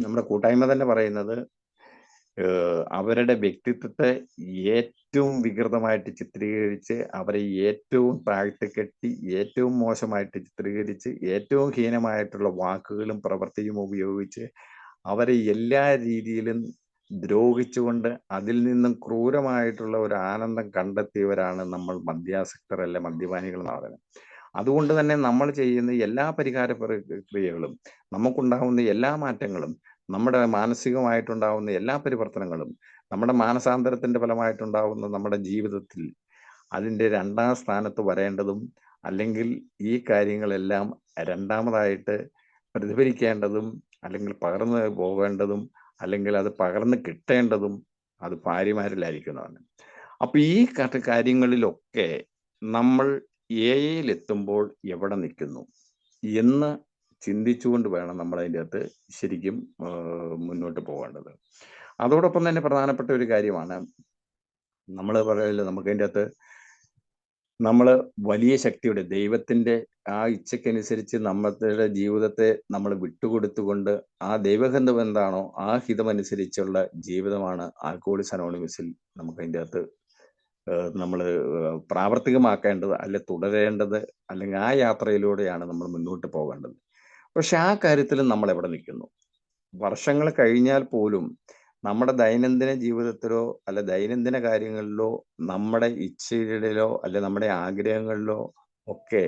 നമ്മുടെ കൂട്ടായ്മ തന്നെ പറയുന്നത് അവരുടെ വ്യക്തിത്വത്തെ ഏറ്റവും വികൃതമായിട്ട് ചിത്രീകരിച്ച് അവരെ ഏറ്റവും താഴ്ത്തിക്കെട്ടി ഏറ്റവും മോശമായിട്ട് ചിത്രീകരിച്ച് ഏറ്റവും ഹീനമായിട്ടുള്ള വാക്കുകളും പ്രവൃത്തിയും ഉപയോഗിച്ച് അവരെ എല്ലാ രീതിയിലും ദ്രോഹിച്ചുകൊണ്ട് അതിൽ നിന്നും ക്രൂരമായിട്ടുള്ള ഒരു ആനന്ദം കണ്ടെത്തിയവരാണ് നമ്മൾ മദ്യാസക്തർ അല്ലെ മദ്യപാനികൾ എന്ന് പറയുന്നത്. അതുകൊണ്ട് തന്നെ നമ്മൾ ചെയ്യുന്ന എല്ലാ പരിഹാര പ്രക്രിയകളും നമുക്കുണ്ടാകുന്ന എല്ലാ മാറ്റങ്ങളും നമ്മുടെ മാനസികമായിട്ടുണ്ടാവുന്ന എല്ലാ പരിവർത്തനങ്ങളും നമ്മുടെ മാനസാന്തരത്തിന്റെ ഫലമായിട്ടുണ്ടാവുന്ന നമ്മുടെ ജീവിതത്തിൽ അതിൻ്റെ രണ്ടാം സ്ഥാനത്ത് വരേണ്ടതും അല്ലെങ്കിൽ ഈ കാര്യങ്ങളെല്ലാം രണ്ടാമതായിട്ട് പ്രതിഫലിക്കേണ്ടതും അല്ലെങ്കിൽ പകർന്നു പോകേണ്ടതും അല്ലെങ്കിൽ അത് പകർന്നു കിട്ടേണ്ടതും അത് ഭാര്യമാരിലായിരിക്കുന്നതാണ്. അപ്പൊ ഈ കാര്യങ്ങളിലൊക്കെ നമ്മൾ എത്തുമ്പോൾ എവിടെ നിൽക്കുന്നു എന്ന് ചിന്തിച്ചുകൊണ്ട് വേണം നമ്മൾ അതിൻ്റെ അകത്ത് ശരിക്കും മുന്നോട്ട് പോകേണ്ടത്. അതോടൊപ്പം തന്നെ പ്രധാനപ്പെട്ട ഒരു കാര്യമാണ് നമ്മൾ പറയല്ലോ, നമുക്ക് അതിൻ്റെ അകത്ത് നമ്മൾ വലിയ ശക്തിയുടെ ദൈവത്തിന്റെ ആ ഇച്ഛയ്ക്കനുസരിച്ച് നമ്മുടെ ജീവിതത്തെ നമ്മൾ വിട്ടുകൊടുത്തുകൊണ്ട് ആ ദൈവഹിതം എന്താണോ ആ ഹിതമനുസരിച്ചുള്ള ജീവിതമാണ് ആൽക്കഹോളിക്സ് അനോണിമസിൽ നമുക്ക് അതിൻ്റെ അകത്ത് നമ്മൾ പ്രാവർത്തികമാക്കേണ്ടത്, അല്ലെ തുടരേണ്ടത്, അല്ലെങ്കിൽ ആ യാത്രയിലൂടെയാണ് നമ്മൾ മുന്നോട്ട് പോകേണ്ടത്. പക്ഷെ ആ കാര്യത്തിൽ നമ്മൾ എവിടെ നിൽക്കുന്നു? വർഷങ്ങൾ കഴിഞ്ഞാൽ പോലും നമ്മുടെ ദൈനംദിന ജീവിതത്തിലോ അല്ല ദൈനംദിന കാര്യങ്ങളിലോ നമ്മുടെ ഇച്ഛയിലോ അല്ലെ നമ്മുടെ ആഗ്രഹങ്ങളിലോ ഒക്കെ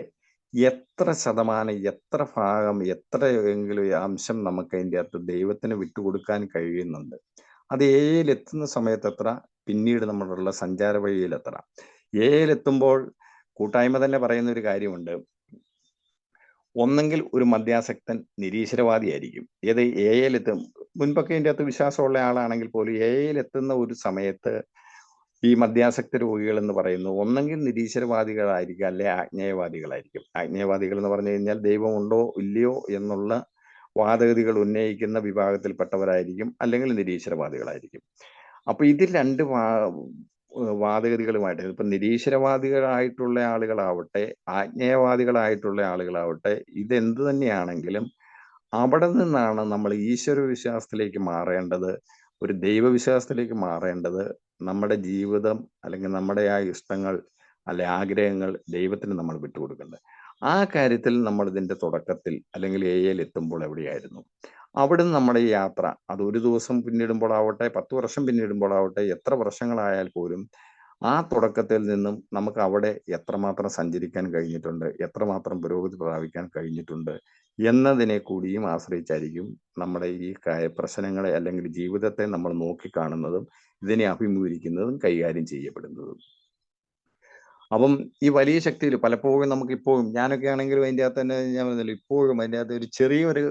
എത്ര ശതമാനം, എത്ര ഭാഗം, എത്രയെങ്കിലും അംശം നമുക്ക് അതിൻ്റെ അകത്ത് ദൈവത്തിന് വിട്ടുകൊടുക്കാൻ കഴിയുന്നുണ്ട്? അത് എത്തുന്ന സമയത്ത് എത്ര, പിന്നീട് നമ്മളുള്ള സഞ്ചാര വഴിയിൽ എത്ര? എത്തുമ്പോൾ കൂട്ടായ്മ തന്നെ പറയുന്ന ഒരു കാര്യമുണ്ട്. ഒന്നെങ്കിൽ ഒരു മദ്യാസക്തൻ നിരീശ്വരവാദിയായിരിക്കും. ഏത് എത്തും മുൻപൊക്കെ ഇതിൻ്റെ അകത്ത് വിശ്വാസമുള്ള ആളാണെങ്കിൽ പോലും എത്തുന്ന ഒരു സമയത്ത് ഈ മദ്യാസക്ത രോഗികൾ എന്ന് പറയുന്നത് ഒന്നെങ്കിൽ നിരീശ്വരവാദികളായിരിക്കും, അല്ലെ ആജ്ഞേയവാദികളായിരിക്കും. ആജ്ഞേയവാദികൾ എന്ന് പറഞ്ഞു കഴിഞ്ഞാൽ ദൈവമുണ്ടോ ഇല്ലയോ എന്നുള്ള വാദഗതികൾ ഉന്നയിക്കുന്ന വിഭാഗത്തിൽപ്പെട്ടവരായിരിക്കും, അല്ലെങ്കിൽ നിരീശ്വരവാദികളായിരിക്കും. അപ്പൊ ഇതിൽ രണ്ട് വാദഗതികളുമായിട്ട് ഇപ്പൊ നിരീശ്വരവാദികളായിട്ടുള്ള ആളുകളാവട്ടെ ആജ്ഞേയവാദികളായിട്ടുള്ള ആളുകളാവട്ടെ ഇതെന്ത് തന്നെയാണെങ്കിലും അവിടെ നിന്നാണ് നമ്മൾ ഈശ്വര വിശ്വാസത്തിലേക്ക് മാറേണ്ടത്, ഒരു ദൈവവിശ്വാസത്തിലേക്ക് മാറേണ്ടത്. നമ്മുടെ ജീവിതം അല്ലെങ്കിൽ നമ്മുടെ ആ ഇഷ്ടങ്ങൾ അല്ലെ ആഗ്രഹങ്ങൾ ദൈവത്തിന് നമ്മൾ വിട്ടുകൊടുക്കേണ്ടത്. ആ കാര്യത്തിൽ നമ്മൾ ഇതിന്റെ തുടക്കത്തിൽ അല്ലെങ്കിൽ എത്തുമ്പോൾ എവിടെയായിരുന്നു? അവിടുന്ന് നമ്മുടെ ഈ യാത്ര അത് ഒരു ദിവസം പിന്നിടുമ്പോഴാവട്ടെ 10 വർഷം പിന്നിടുമ്പോഴാവട്ടെ എത്ര വർഷങ്ങളായാൽ പോലും ആ തുടക്കത്തിൽ നിന്നും നമുക്ക് അവിടെ എത്രമാത്രം സഞ്ചരിക്കാൻ കഴിഞ്ഞിട്ടുണ്ട്, എത്രമാത്രം പുരോഗതി പ്രാപിക്കാൻ കഴിഞ്ഞിട്ടുണ്ട് എന്നതിനെ കൂടിയും ആശ്രയിച്ചായിരിക്കും നമ്മുടെ ഈ പ്രശ്നങ്ങളെ അല്ലെങ്കിൽ ജീവിതത്തെ നമ്മൾ നോക്കിക്കാണുന്നതും ഇതിനെ അഭിമുഖീകരിക്കുന്നതും കൈകാര്യം ചെയ്യപ്പെടുന്നതും. അപ്പം ഈ വലിയ ശക്തിയിൽ പലപ്പോഴും നമുക്കിപ്പോഴും ഞാനൊക്കെ ആണെങ്കിലും അതിൻ്റെ അകത്ത് തന്നെ ഞാൻ പറഞ്ഞല്ലോ, ഇപ്പോഴും അതിൻ്റെ അകത്ത് ഒരു ചെറിയൊരു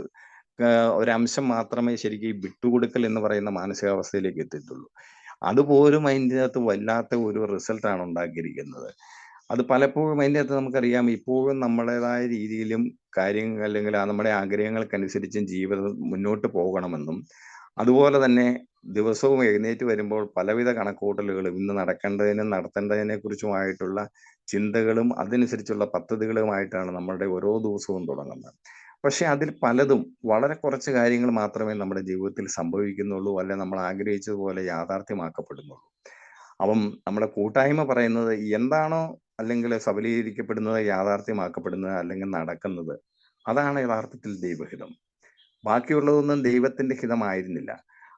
ഒരംശം മാത്രമേ ശരിക്കും ഈ വിട്ടുകൊടുക്കൽ എന്ന് പറയുന്ന മാനസികാവസ്ഥയിലേക്ക് എത്തിയിട്ടുള്ളൂ. അതുപോലും അതിൻ്റെ അകത്ത് വല്ലാത്ത ഒരു റിസൾട്ടാണ് ഉണ്ടാക്കിയിരിക്കുന്നത്. അത് പലപ്പോഴും അതിൻ്റെ അകത്ത് നമുക്കറിയാം ഇപ്പോഴും നമ്മുടേതായ രീതിയിലും കാര്യങ്ങൾ അല്ലെങ്കിൽ നമ്മുടെ ആഗ്രഹങ്ങൾക്കനുസരിച്ചും ജീവിതം മുന്നോട്ട് പോകണമെന്നും അതുപോലെ തന്നെ ദിവസവും എഴുന്നേറ്റ് വരുമ്പോൾ പലവിധ കണക്കുകൂട്ടലുകളും ഇന്ന് നടക്കേണ്ടതിനും നടത്തേണ്ടതിനെ കുറിച്ചുമായിട്ടുള്ള ചിന്തകളും അതനുസരിച്ചുള്ള പദ്ധതികളുമായിട്ടാണ് നമ്മളുടെ ഓരോ ദിവസവും തുടങ്ങുന്നത്. പക്ഷെ അതിൽ പലതും വളരെ കുറച്ച് കാര്യങ്ങൾ മാത്രമേ നമ്മുടെ ജീവിതത്തിൽ സംഭവിക്കുന്നുള്ളൂ, അല്ലെ നമ്മൾ ആഗ്രഹിച്ചതുപോലെ യാഥാർത്ഥ്യമാക്കപ്പെടുന്നുള്ളൂ. അപ്പം നമ്മുടെ കൂട്ടായ്മ പറയുന്നത് എന്താണോ അല്ലെങ്കിൽ സബലീകരിക്കപ്പെടുന്നത്, യാഥാർത്ഥ്യമാക്കപ്പെടുന്നത് അല്ലെങ്കിൽ നടക്കുന്നത്, അതാണ് യഥാർത്ഥത്തിൽ ദൈവഹിതം. ബാക്കിയുള്ളതൊന്നും ദൈവത്തിന്റെ ഹിതമായിരുന്നില്ല.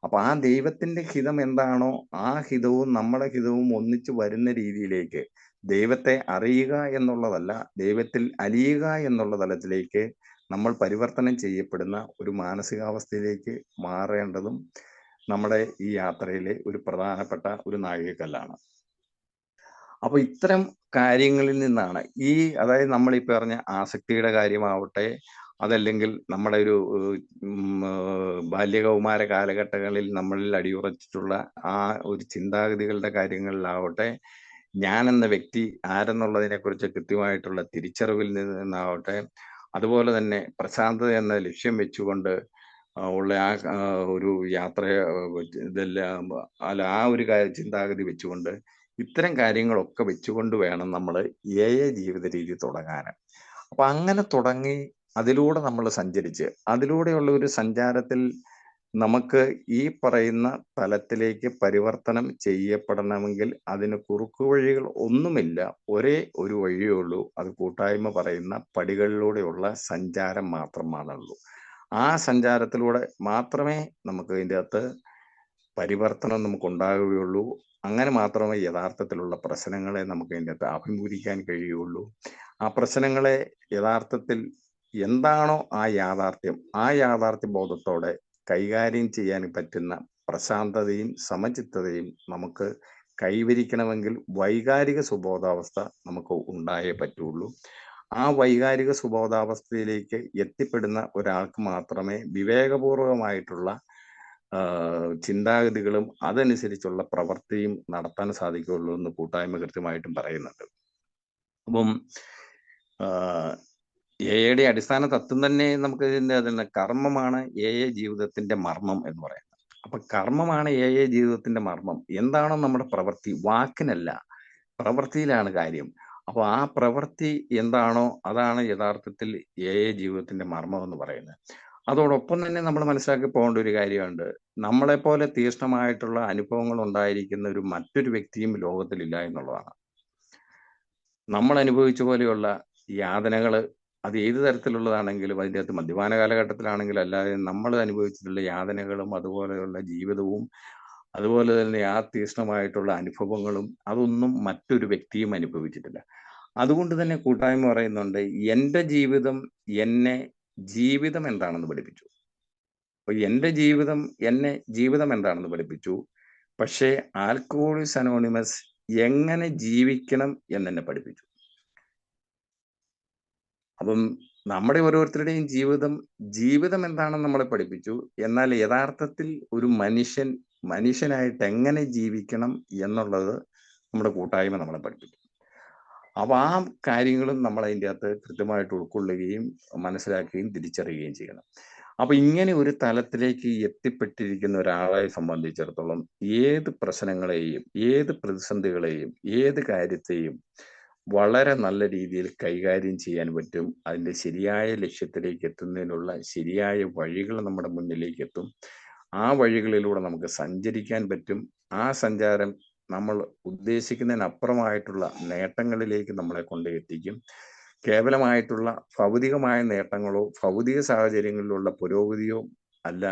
അപ്പൊ ആ ദൈവത്തിന്റെ ഹിതം എന്താണോ ആ ഹിതവും നമ്മുടെ ഹിതവും ഒന്നിച്ചു വരുന്ന രീതിയിലേക്ക് ദൈവത്തെ അറിയുക എന്നുള്ളതല്ല, ദൈവത്തിൽ അലിയുക എന്നുള്ള തലത്തിലേക്ക് നമ്മൾ പരിവർത്തനം ചെയ്യപ്പെടുന്ന ഒരു മാനസികാവസ്ഥയിലേക്ക് മാറേണ്ടതും നമ്മുടെ ഈ യാത്രയിലെ ഒരു പ്രധാനപ്പെട്ട ഒരു നാഴികക്കല്ലാണ്. അപ്പൊ ഇത്തരം കാര്യങ്ങളിൽ നിന്നാണ് അതായത് നമ്മൾ ഈ പറഞ്ഞ ആസക്തിയുടെ കാര്യമാവട്ടെ, അതല്ലെങ്കിൽ നമ്മുടെ ഒരു ബാല്യകൗമാര കാലഘട്ടങ്ങളിൽ നമ്മളിൽ അടിയുറച്ചിട്ടുള്ള ആ ഒരു ചിന്താഗതികളുടെ കാര്യങ്ങളിലാവട്ടെ, ഞാൻ എന്ന വ്യക്തി ആരെന്നുള്ളതിനെ കുറിച്ച് കൃത്യമായിട്ടുള്ള തിരിച്ചറിവിൽ നിന്നാവട്ടെ, അതുപോലെ തന്നെ പ്രശാന്തത എന്ന ലക്ഷ്യം വെച്ചുകൊണ്ട് ഉള്ള ഒരു യാത്രയെ ഇതെല്ലാം അല്ല ആ ഒരു ചിന്താഗതി വെച്ചുകൊണ്ട് ഇത്തരം കാര്യങ്ങളൊക്കെ വെച്ചുകൊണ്ട് വേണം നമ്മൾ ജീവിത രീതി തുടങ്ങാൻ. അപ്പൊ അങ്ങനെ തുടങ്ങി അതിലൂടെ നമ്മൾ സഞ്ചരിച്ച് അതിലൂടെയുള്ള ഒരു സഞ്ചാരത്തിൽ നമുക്ക് ഈ പറയുന്ന തലത്തിലേക്ക് പരിവർത്തനം ചെയ്യപ്പെടണമെങ്കിൽ അതിന് കുറുക്കുവഴികൾ ഒന്നുമില്ല. ഒരേ ഒരു വഴിയേ ഉള്ളൂ. അത് കൂട്ടായ്മ പറയുന്ന പടികളിലൂടെയുള്ള സഞ്ചാരം മാത്രമാണുള്ളൂ. ആ സഞ്ചാരത്തിലൂടെ മാത്രമേ നമുക്ക് ഇതിൻ്റെ അകത്ത് പരിവർത്തനം നമുക്ക് ഉണ്ടാകുകയുള്ളൂ. അങ്ങനെ മാത്രമേ യഥാർത്ഥത്തിലുള്ള പ്രശ്നങ്ങളെ നമുക്ക് ഇതിൻ്റെ അകത്ത് അഭിമുഖീകരിക്കാൻ കഴിയുകയുള്ളൂ. ആ പ്രശ്നങ്ങളെ യഥാർത്ഥത്തിൽ എന്താണോ ആ യാഥാർത്ഥ്യ ബോധത്തോടെ കൈകാര്യം ചെയ്യാൻ പറ്റുന്ന പ്രശാന്തതയും സമചിത്തതയും നമുക്ക് കൈവരിക്കണമെങ്കിൽ വൈകാരിക സുബോധാവസ്ഥ നമുക്ക് ഉണ്ടായേ പറ്റുള്ളൂ. ആ വൈകാരിക സുബോധാവസ്ഥയിലേക്ക് എത്തിപ്പെടുന്ന ഒരാൾക്ക് മാത്രമേ വിവേകപൂർവമായിട്ടുള്ള ചിന്താഗതികളും അതനുസരിച്ചുള്ള പ്രവൃത്തിയും നടത്താൻ സാധിക്കുകയുള്ളൂ എന്ന് കൂട്ടായ്മ കൃത്യമായിട്ടും പറയുന്നുണ്ട്. അപ്പം എയുടെ അടിസ്ഥാന തത്വം തന്നെ നമുക്ക് ഇതിന്റെ കർമ്മമാണ് ജീവിതത്തിന്റെ മർമ്മം എന്ന് പറയുന്നത്. അപ്പൊ കർമ്മമാണ് ജീവിതത്തിന്റെ മർമ്മം. എന്താണോ നമ്മുടെ പ്രവൃത്തി, വാക്കിനല്ല പ്രവൃത്തിയിലാണ് കാര്യം. അപ്പൊ ആ പ്രവൃത്തി എന്താണോ അതാണ് യഥാർത്ഥത്തിൽ ജീവിതത്തിന്റെ മർമ്മം എന്ന് പറയുന്നത്. അതോടൊപ്പം തന്നെ നമ്മൾ മനസ്സിലാക്കി പോകേണ്ട ഒരു കാര്യമുണ്ട്. നമ്മളെപ്പോലെ തീക്ഷ്ണമായിട്ടുള്ള അനുഭവങ്ങൾ ഉണ്ടായിരിക്കുന്ന മറ്റൊരു വ്യക്തിയും ലോകത്തിലില്ല എന്നുള്ളതാണ്. നമ്മൾ അനുഭവിച്ച പോലെയുള്ള യാതനകൾ അത് ഏത് തരത്തിലുള്ളതാണെങ്കിലും, അതിൻ്റെ അകത്ത് മദ്യപാന കാലഘട്ടത്തിലാണെങ്കിലും അല്ലാതെ നമ്മൾ അനുഭവിച്ചിട്ടുള്ള യാതനകളും അതുപോലെയുള്ള ജീവിതവും അതുപോലെ തന്നെ ആ തീക്ഷ്ണമായിട്ടുള്ള അനുഭവങ്ങളും അതൊന്നും മറ്റൊരു വ്യക്തിയും അനുഭവിച്ചിട്ടില്ല. അതുകൊണ്ട് തന്നെ കൂട്ടായ്മ പറയുന്നുണ്ട്, എൻ്റെ ജീവിതം എന്നെ ജീവിതം എന്താണെന്ന് പഠിപ്പിച്ചു. അപ്പൊ എൻ്റെ ജീവിതം എന്നെ ജീവിതം എന്താണെന്ന് പഠിപ്പിച്ചു. പക്ഷേ ആൽക്കഹോളിക്സ് അനോണിമസ് എങ്ങനെ ജീവിക്കണം എന്നെന്നെ പഠിപ്പിച്ചു. അപ്പം നമ്മുടെ ഓരോരുത്തരുടെയും ജീവിതം എന്താണെന്ന് നമ്മളെ പഠിപ്പിച്ചു. എന്നാൽ യഥാർത്ഥത്തിൽ ഒരു മനുഷ്യനായിട്ട് എങ്ങനെ ജീവിക്കണം എന്നുള്ളത് നമ്മുടെ കൂട്ടായ്മ നമ്മളെ പഠിപ്പിക്കും. അപ്പൊ ആ കാര്യങ്ങളും നമ്മൾ അതിൻ്റെ അകത്ത് കൃത്യമായിട്ട് ഉൾക്കൊള്ളുകയും മനസ്സിലാക്കുകയും തിരിച്ചറിയുകയും ചെയ്യണം. അപ്പൊ ഇങ്ങനെ ഒരു തലത്തിലേക്ക് എത്തിപ്പെട്ടിരിക്കുന്ന ഒരാളെ സംബന്ധിച്ചിടത്തോളം ഏത് പ്രശ്നങ്ങളെയും, ഏത് പ്രതിസന്ധികളെയും, ഏത് കാര്യത്തെയും വളരെ നല്ല രീതിയിൽ കൈകാര്യം ചെയ്യാൻ പറ്റും. അതിൻ്റെ ശരിയായ ലക്ഷ്യത്തിലേക്ക് എത്തുന്നതിനുള്ള ശരിയായ വഴികൾ നമ്മുടെ മുന്നിലേക്ക് എത്തും. ആ വഴികളിലൂടെ നമുക്ക് സഞ്ചരിക്കാൻ പറ്റും. ആ സഞ്ചാരം നമ്മൾ ഉദ്ദേശിക്കുന്നതിനപ്പുറമായിട്ടുള്ള നേട്ടങ്ങളിലേക്ക് നമ്മളെ കൊണ്ട് എത്തിക്കും. കേവലമായിട്ടുള്ള ഭൗതികമായ നേട്ടങ്ങളോ ഭൗതിക സാഹചര്യങ്ങളിലുള്ള പുരോഗതിയോ അല്ല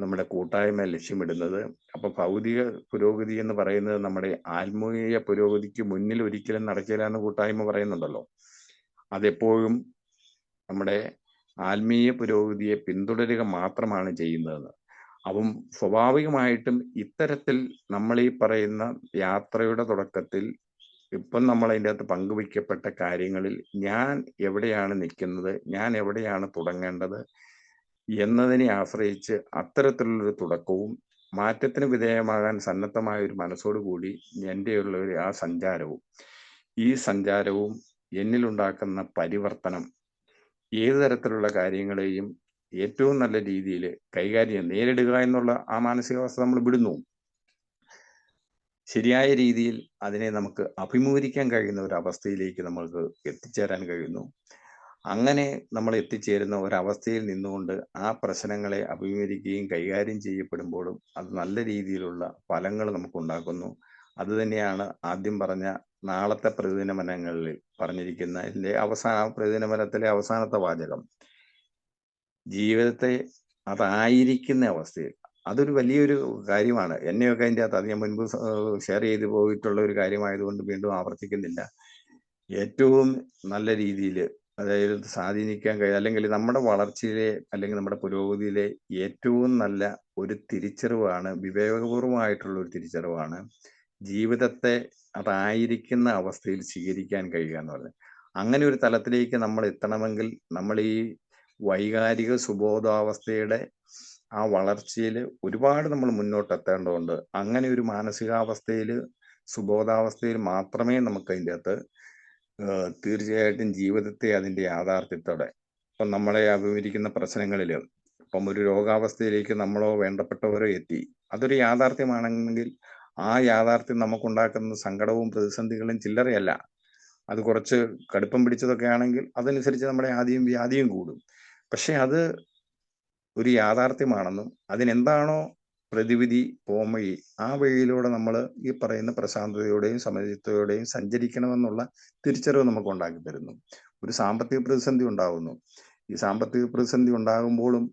നമ്മുടെ കൂട്ടായ്മ ലക്ഷ്യമിടുന്നത്. അപ്പൊ ഭൗതിക പുരോഗതി എന്ന് പറയുന്നത് നമ്മുടെ ആത്മീയ പുരോഗതിക്ക് മുന്നിൽ ഒരിക്കലും നടക്കില്ല എന്ന് കൂട്ടായ്മ പറയുന്നുണ്ടല്ലോ. അതെപ്പോഴും നമ്മുടെ ആത്മീയ പുരോഗതിയെ പിന്തുടരുക മാത്രമാണ് ചെയ്യുന്നതെന്ന്. അപ്പം സ്വാഭാവികമായിട്ടും ഇത്തരത്തിൽ നമ്മൾ ഈ പറയുന്ന യാത്രയുടെ തുടക്കത്തിൽ ഇപ്പം നമ്മൾ അതിൻ്റെ അകത്ത് പങ്കുവയ്ക്കപ്പെട്ട കാര്യങ്ങളിൽ ഞാൻ എവിടെയാണ് നിൽക്കുന്നത്, ഞാൻ എവിടെയാണ് തുടങ്ങേണ്ടത് എന്നതിനെ ആശ്രയിച്ച് അത്തരത്തിലുള്ളൊരു തുടക്കവും മാറ്റത്തിന് വിധേയമാകാൻ സന്നദ്ധമായ ഒരു മനസ്സോടുകൂടി എൻ്റെ ഉള്ള ആ ഈ സഞ്ചാരവും എന്നിലുണ്ടാക്കുന്ന പരിവർത്തനം ഏത് തരത്തിലുള്ള കാര്യങ്ങളെയും ഏറ്റവും നല്ല രീതിയിൽ കൈകാര്യം നേരിടുക എന്നുള്ള ആ മാനസികാവസ്ഥ നമ്മൾ വിടുന്നു. ശരിയായ രീതിയിൽ അതിനെ നമുക്ക് അഭിമുഖീകരിക്കാൻ കഴിയുന്ന ഒരു അവസ്ഥയിലേക്ക് നമ്മൾക്ക് എത്തിച്ചേരാൻ കഴിയുന്നു. അങ്ങനെ നമ്മൾ എത്തിച്ചേരുന്ന ഒരവസ്ഥയിൽ നിന്നുകൊണ്ട് ആ പ്രശ്നങ്ങളെ അഭിമുഖീകരിക്കുകയും കൈകാര്യം ചെയ്യപ്പെടുമ്പോഴും അത് നല്ല രീതിയിലുള്ള ഫലങ്ങൾ നമുക്കുണ്ടാക്കുന്നു. അത് തന്നെയാണ് ആദ്യം പറഞ്ഞ നാളത്തെ പ്രതിദിനമനങ്ങളിൽ പറഞ്ഞിരിക്കുന്നതിൻ്റെ പ്രതിദിനമനത്തിലെ അവസാനത്തെ വാചകം. ജീവിതത്തെ അതായിരിക്കുന്ന അവസ്ഥയിൽ അതൊരു വലിയൊരു കാര്യമാണ്. എന്നെയൊക്കെ അതിൻ്റെ അകത്ത് അത് ഞാൻ മുൻപ് ഷെയർ ചെയ്തു പോയിട്ടുള്ള ഒരു കാര്യമായതുകൊണ്ട് വീണ്ടും ആവർത്തിക്കുന്നില്ല. ഏറ്റവും നല്ല രീതിയിൽ അതായത് സ്വാധീനിക്കാൻ കഴിയും, അല്ലെങ്കിൽ നമ്മുടെ വളർച്ചയിലെ അല്ലെങ്കിൽ നമ്മുടെ പുരോഗതിയിലെ ഏറ്റവും നല്ല ഒരു തിരിച്ചറിവാണ്, വിവേകപൂർവമായിട്ടുള്ള ഒരു തിരിച്ചറിവാണ് ജീവിതത്തെ അതായിരിക്കുന്ന അവസ്ഥയിൽ സ്വീകരിക്കാൻ കഴിയുക എന്ന് പറഞ്ഞത്. അങ്ങനെ ഒരു തലത്തിലേക്ക് നമ്മൾ എത്തണമെങ്കിൽ നമ്മൾ ഈ വൈകാരിക സുബോധാവസ്ഥയുടെ ആ വളർച്ചയിൽ ഒരുപാട് നമ്മൾ മുന്നോട്ട് എത്തേണ്ടതുണ്ട്. അങ്ങനെ ഒരു മാനസികാവസ്ഥയിൽ സുബോധാവസ്ഥയിൽ മാത്രമേ നമുക്ക് അതിൻ്റെ അകത്ത് തീർച്ചയായിട്ടും ജീവിതത്തെ അതിൻ്റെ യാഥാർത്ഥ്യത്തോടെ ഇപ്പം നമ്മളെ അഭിമുഖീകരിക്കുന്ന പ്രശ്നങ്ങളിൽ ഇപ്പം ഒരു രോഗാവസ്ഥയിലേക്ക് നമ്മളോ വേണ്ടപ്പെട്ടവരോ എത്തി, അതൊരു യാഥാർത്ഥ്യമാണെങ്കിൽ ആ യാഥാർത്ഥ്യം നമുക്കുണ്ടാക്കുന്ന സങ്കടവും പ്രതിസന്ധികളും ചില്ലറയല്ല. അത് കുറച്ച് കടുപ്പം പിടിച്ചതൊക്കെ ആണെങ്കിൽ അതനുസരിച്ച് നമ്മുടെ ആദിയും വ്യാധിയും കൂടും. പക്ഷെ അത് ഒരു യാഥാർത്ഥ്യമാണെന്നും അതിനെന്താണോ പ്രതിവിധി പോംവഴി, ആ വഴിയിലൂടെ നമ്മൾ ഈ പറയുന്ന പ്രശാന്തതയോടെയും സമചിത്തതയോടെയും സഞ്ചരിക്കണമെന്നുള്ള തിരിച്ചറിവ് നമുക്ക് ഉണ്ടാക്കി തരുന്നു. ഒരു സാമ്പത്തിക പ്രതിസന്ധി ഉണ്ടാകുന്നു. ഈ സാമ്പത്തിക പ്രതിസന്ധി ഉണ്ടാകുമ്പോഴും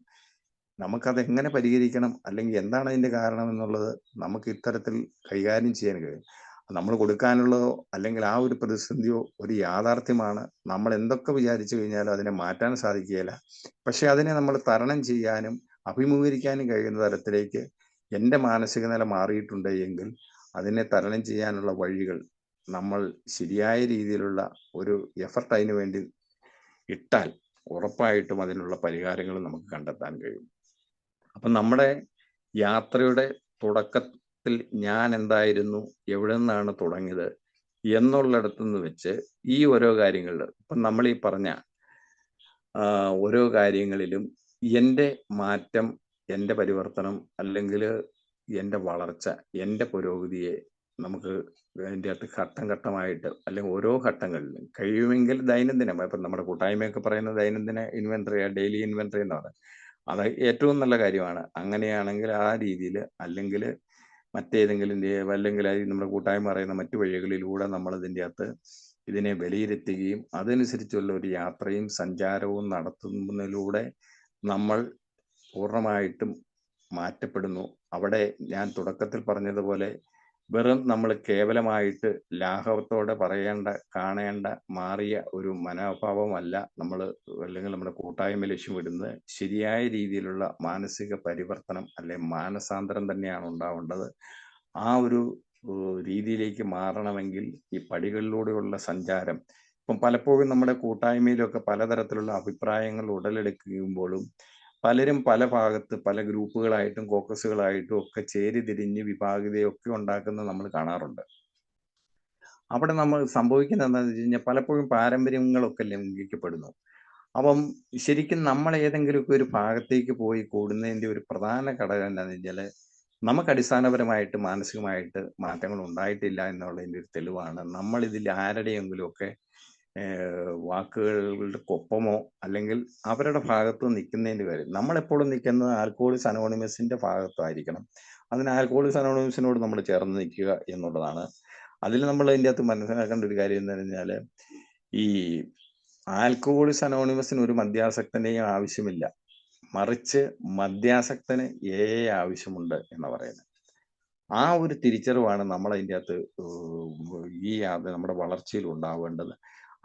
നമുക്കത് എങ്ങനെ പരിഹരിക്കണം, അല്ലെങ്കിൽ എന്താണ് അതിന്റെ കാരണം എന്നുള്ളത് നമുക്ക് ഇത്തരത്തിൽ കൈകാര്യം ചെയ്യാൻ കഴിയും. നമ്മൾ കൊടുക്കാനുള്ളതോ അല്ലെങ്കിൽ ആ ഒരു പ്രതിസന്ധിയോ ഒരു യാഥാർത്ഥ്യമാണ്. നമ്മൾ എന്തൊക്കെ വിചാരിച്ചു കഴിഞ്ഞാലും അതിനെ മാറ്റാൻ സാധിക്കുകയില്ല. പക്ഷെ അതിനെ നമ്മൾ തരണം ചെയ്യാനും അഭിമുഖീകരിക്കാനും കഴിയുന്ന തരത്തിലേക്ക് എൻ്റെ മാനസിക നില മാറിയിട്ടുണ്ട് എങ്കിൽ അതിനെ തരണം ചെയ്യാനുള്ള വഴികൾ നമ്മൾ ശരിയായ രീതിയിലുള്ള ഒരു എഫർട്ട് അതിനു വേണ്ടി ഇട്ടാൽ ഉറപ്പായിട്ടും അതിനുള്ള പരിഹാരങ്ങൾ നമുക്ക് കണ്ടെത്താൻ കഴിയും. അപ്പം നമ്മുടെ യാത്രയുടെ തുടക്കത്തിൽ ഞാൻ എന്തായിരുന്നു, എവിടെ നിന്നാണ് തുടങ്ങിയത് എന്നുള്ളിടത്തു നിന്ന് വെച്ച് ഈ ഓരോ കാര്യങ്ങളിൽ ഇപ്പം നമ്മൾ ഈ പറഞ്ഞ ഓരോ കാര്യങ്ങളിലും എൻ്റെ മാറ്റം, എൻ്റെ പരിവർത്തനം, അല്ലെങ്കിൽ എൻ്റെ വളർച്ച, എൻ്റെ പുരോഗതിയെ നമുക്ക് അതിൻ്റെ അകത്ത് ഘട്ടം ഘട്ടമായിട്ട് അല്ലെങ്കിൽ ഓരോ ഘട്ടങ്ങളിലും കഴിയുമെങ്കിൽ ദൈനംദിനം, ഇപ്പം നമ്മുടെ കൂട്ടായ്മയൊക്കെ പറയുന്ന ദൈനംദിന ഇൻവെന്ററി, ഡെയിലി ഇൻവെന്ററി എന്ന് പറയുന്നത് അത് ഏറ്റവും നല്ല കാര്യമാണ്. അങ്ങനെയാണെങ്കിൽ ആ രീതിയിൽ, അല്ലെങ്കിൽ മറ്റേതെങ്കിലും അല്ലെങ്കിൽ നമ്മുടെ കൂട്ടായ്മ പറയുന്ന മറ്റു വഴികളിലൂടെ നമ്മൾ ഇതിൻ്റെ അകത്ത് ഇതിനെ വിലയിരുത്തുകയും അതനുസരിച്ചുള്ള ഒരു യാത്രയും സഞ്ചാരവും നടത്തുന്നതിലൂടെ നമ്മൾ പൂർണ്ണമായിട്ടും മാറ്റപ്പെടുന്നു. അവിടെ ഞാൻ തുടക്കത്തിൽ പറഞ്ഞതുപോലെ വെറും നമ്മൾ കേവലമായിട്ട് ലാഘവത്തോടെ പറയേണ്ട, കാണേണ്ട മാറിയ ഒരു മനോഭാവമല്ല നമ്മൾ, അല്ലെങ്കിൽ നമ്മുടെ കൂട്ടായ്മ ലക്ഷ്യമിടുന്നത് ശരിയായ രീതിയിലുള്ള മാനസിക പരിവർത്തനം അല്ലെ മാനസാന്തരം തന്നെയാണ് ഉണ്ടാവേണ്ടത്. ആ ഒരു രീതിയിലേക്ക് മാറണമെങ്കിൽ ഈ പടികളിലൂടെയുള്ള സഞ്ചാരം, ഇപ്പം പലപ്പോഴും നമ്മുടെ കൂട്ടായ്മയിലൊക്കെ പലതരത്തിലുള്ള അഭിപ്രായങ്ങൾ ഉടലെടുക്കുമ്പോഴും പലരും പല ഭാഗത്ത് പല ഗ്രൂപ്പുകളായിട്ടും കോക്കസുകളായിട്ടും ഒക്കെ ചേരിതിരിഞ്ഞ് വിഭാഗീയതയൊക്കെ ഉണ്ടാക്കുന്നത് നമ്മൾ കാണാറുണ്ട്. അവിടെ നമ്മൾ സംഭവിക്കുന്നത് എന്താണെന്ന് വെച്ച് കഴിഞ്ഞാൽ പലപ്പോഴും പാരമ്പര്യങ്ങളൊക്കെ ലംഘിക്കപ്പെടുന്നു. അപ്പം ശരിക്കും നമ്മൾ ഏതെങ്കിലുമൊക്കെ ഒരു ഭാഗത്തേക്ക് പോയി കൂടുന്നതിൻ്റെ ഒരു പ്രധാന ഘടകം എന്താണെന്ന് വെച്ചാൽ നമുക്ക് അടിസ്ഥാനപരമായിട്ട് മാനസികമായിട്ട് മാറ്റങ്ങൾ ഉണ്ടായിട്ടില്ല എന്നുള്ളതിൻ്റെ ഒരു തെളിവാണ് നമ്മൾ ഇതിൽ ആരുടെയെങ്കിലുമൊക്കെ വാക്കുകൾക്കൊപ്പമോ അല്ലെങ്കിൽ അവരുടെ ഭാഗത്ത് നിൽക്കുന്നതിൻ്റെ കാര്യം. നമ്മളെപ്പോഴും നിൽക്കുന്നത് ആൽക്കഹോളിക്സ് അനോണിമസിന്റെ ഭാഗത്തായിരിക്കണം. അതിന് ആൽക്കഹോളിക്സ് അനോണിമസിനോട് നമ്മൾ ചേർന്ന് നിൽക്കുക എന്നുള്ളതാണ്. അതിൽ നമ്മൾ അതിൻ്റെ അകത്ത് മനസ്സിലാക്കേണ്ട ഒരു കാര്യം എന്ന് പറഞ്ഞാൽ, ഈ ആൽക്കഹോളിക്സ് അനോണിമസിന് ഒരു മദ്യാസക്തനെയും ആവശ്യമില്ല, മറിച്ച് മദ്യാസക്തന് ആവശ്യമുണ്ട് എന്ന് പറയുന്നത്. ആ ഒരു തിരിച്ചറിവാണ് നമ്മൾ അതിൻ്റെ അകത്ത് ഈ നമ്മുടെ വളർച്ചയിൽ ഉണ്ടാവേണ്ടത്.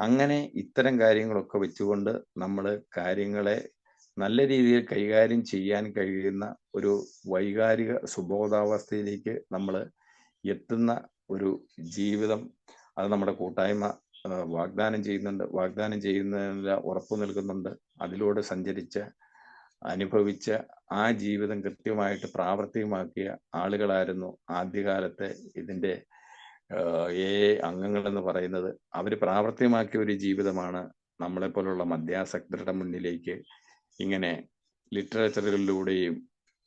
അങ്ങനെ ഇത്തരം കാര്യങ്ങളൊക്കെ വെച്ചുകൊണ്ട് നമ്മൾ കാര്യങ്ങളെ നല്ല രീതിയിൽ കൈകാര്യം ചെയ്യാൻ കഴിയുന്ന ഒരു വൈകാരിക സുബോധാവസ്ഥയിലേക്ക് നമ്മൾ എത്തുന്ന ഒരു ജീവിതം അത് നമ്മുടെ കൂട്ടായ്മ വാഗ്ദാനം ചെയ്യുന്നതിന് ഉറപ്പു നൽകുന്നുണ്ട്. അതിലൂടെ സഞ്ചരിച്ച അനുഭവിച്ച ആ ജീവിതം കൃത്യമായിട്ട് പ്രാവർത്തികമാക്കിയ ആളുകളായിരുന്നു ആദ്യകാലത്തെ ഇതിൻ്റെ അംഗങ്ങൾ എന്ന് പറയുന്നത്. അവർ പ്രാവർത്തികമാക്കിയ ഒരു ജീവിതമാണ് നമ്മളെപ്പോലുള്ള മദ്യാസക്തരുടെ മുന്നിലേക്ക് ഇങ്ങനെ ലിറ്ററേച്ചറുകളിലൂടെയും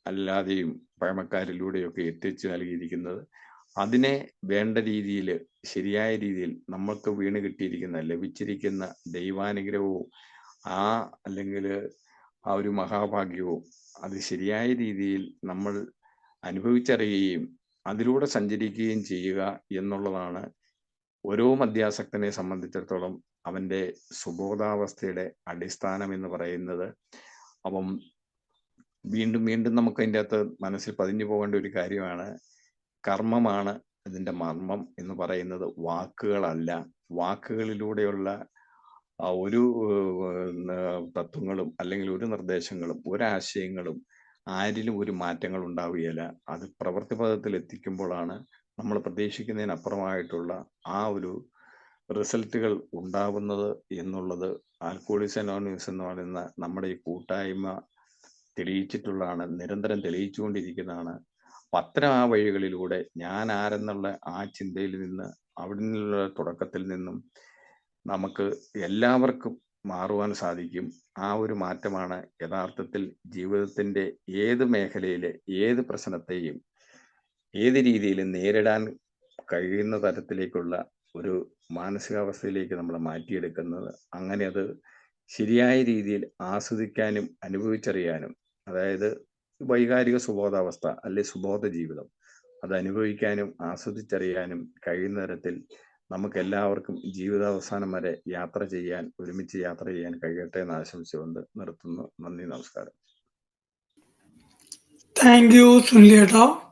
അല്ലാതെയും പഴമക്കാരിലൂടെയൊക്കെ എത്തിച്ചു നൽകിയിരിക്കുന്നത്. അതിനെ വേണ്ട രീതിയിൽ, ശരിയായ രീതിയിൽ നമ്മൾക്ക് വീണ് കിട്ടിയിരിക്കുന്ന ലഭിച്ചിരിക്കുന്ന ദൈവാനുഗ്രഹവും അല്ലെങ്കിൽ ആ ഒരു മഹാഭാഗ്യവും അത് ശരിയായ രീതിയിൽ നമ്മൾ അനുഭവിച്ചറിയുകയും അതിലൂടെ സഞ്ചരിക്കുകയും ചെയ്യുക എന്നുള്ളതാണ് ഓരോ മദ്യാസക്തനെ സംബന്ധിച്ചിടത്തോളം അവൻ്റെ സുബോധാവസ്ഥയുടെ അടിസ്ഥാനം എന്ന് പറയുന്നത്. അപ്പം വീണ്ടും വീണ്ടും നമുക്ക് അതിൻ്റെ അകത്ത് മനസ്സിൽ പതിഞ്ഞു പോകേണ്ട ഒരു കാര്യമാണ്, കർമ്മമാണ് ഇതിൻ്റെ മർമ്മം എന്ന് പറയുന്നത്, വാക്കുകളല്ല. വാക്കുകളിലൂടെയുള്ള ഒരു തത്വങ്ങളും അല്ലെങ്കിൽ ഒരു നിർദ്ദേശങ്ങളും ഒരാശയങ്ങളും ആരിലും ഒരു മാറ്റങ്ങൾ ഉണ്ടാവുകയില്ല. അത് പ്രവൃത്തി പദത്തിൽ എത്തിക്കുമ്പോഴാണ് നമ്മൾ പ്രതീക്ഷിക്കുന്നതിനപ്പുറമായിട്ടുള്ള ആ ഒരു റിസൾട്ടുകൾ ഉണ്ടാവുന്നത് എന്നുള്ളത് ആൽക്കോളിക്സ് അനോണിമസ് എന്ന് പറയുന്ന നമ്മുടെ ഈ കൂട്ടായ്മ തെളിയിച്ചിട്ടുള്ളതാണ്, നിരന്തരം തെളിയിച്ചുകൊണ്ടിരിക്കുന്നതാണ്. അത്തരം ആ വഴികളിലൂടെ ഞാൻ ആരെന്നുള്ള ആ ചിന്തയിൽ നിന്ന്, അവിടെ നിന്നുള്ള തുടക്കത്തിൽ നിന്നും നമുക്ക് എല്ലാവർക്കും മാറുവാൻ സാധിക്കും. ആ ഒരു മാറ്റമാണ് യഥാർത്ഥത്തിൽ ജീവിതത്തിന്റെ ഏത് മേഖലയിലെ ഏത് പ്രശ്നത്തെയും ഏത് രീതിയിലും നേരിടാൻ കഴിയുന്ന തരത്തിലേക്കുള്ള ഒരു മാനസികാവസ്ഥയിലേക്ക് നമ്മൾ മാറ്റിയെടുക്കുന്നത്. അങ്ങനെ അത് ശരിയായ രീതിയിൽ ആസ്വദിക്കാനും അനുഭവിച്ചറിയാനും, അതായത് വൈകാരിക സുബോധാവസ്ഥ അല്ലെ സുബോധ ജീവിതം, അത് അനുഭവിക്കാനും ആസ്വദിച്ചറിയാനും കഴിയുന്ന തരത്തിൽ നമുക്ക് എല്ലാവർക്കും ജീവിതാവസാനം വരെ യാത്ര ചെയ്യാൻ, ഒരുമിച്ച് യാത്ര ചെയ്യാൻ കഴിയട്ടെ എന്ന് ആശംസിച്ചുകൊണ്ട് നിർത്തുന്നു. നന്ദി, നമസ്കാരം. Thank you സുനിലേട്ടാ.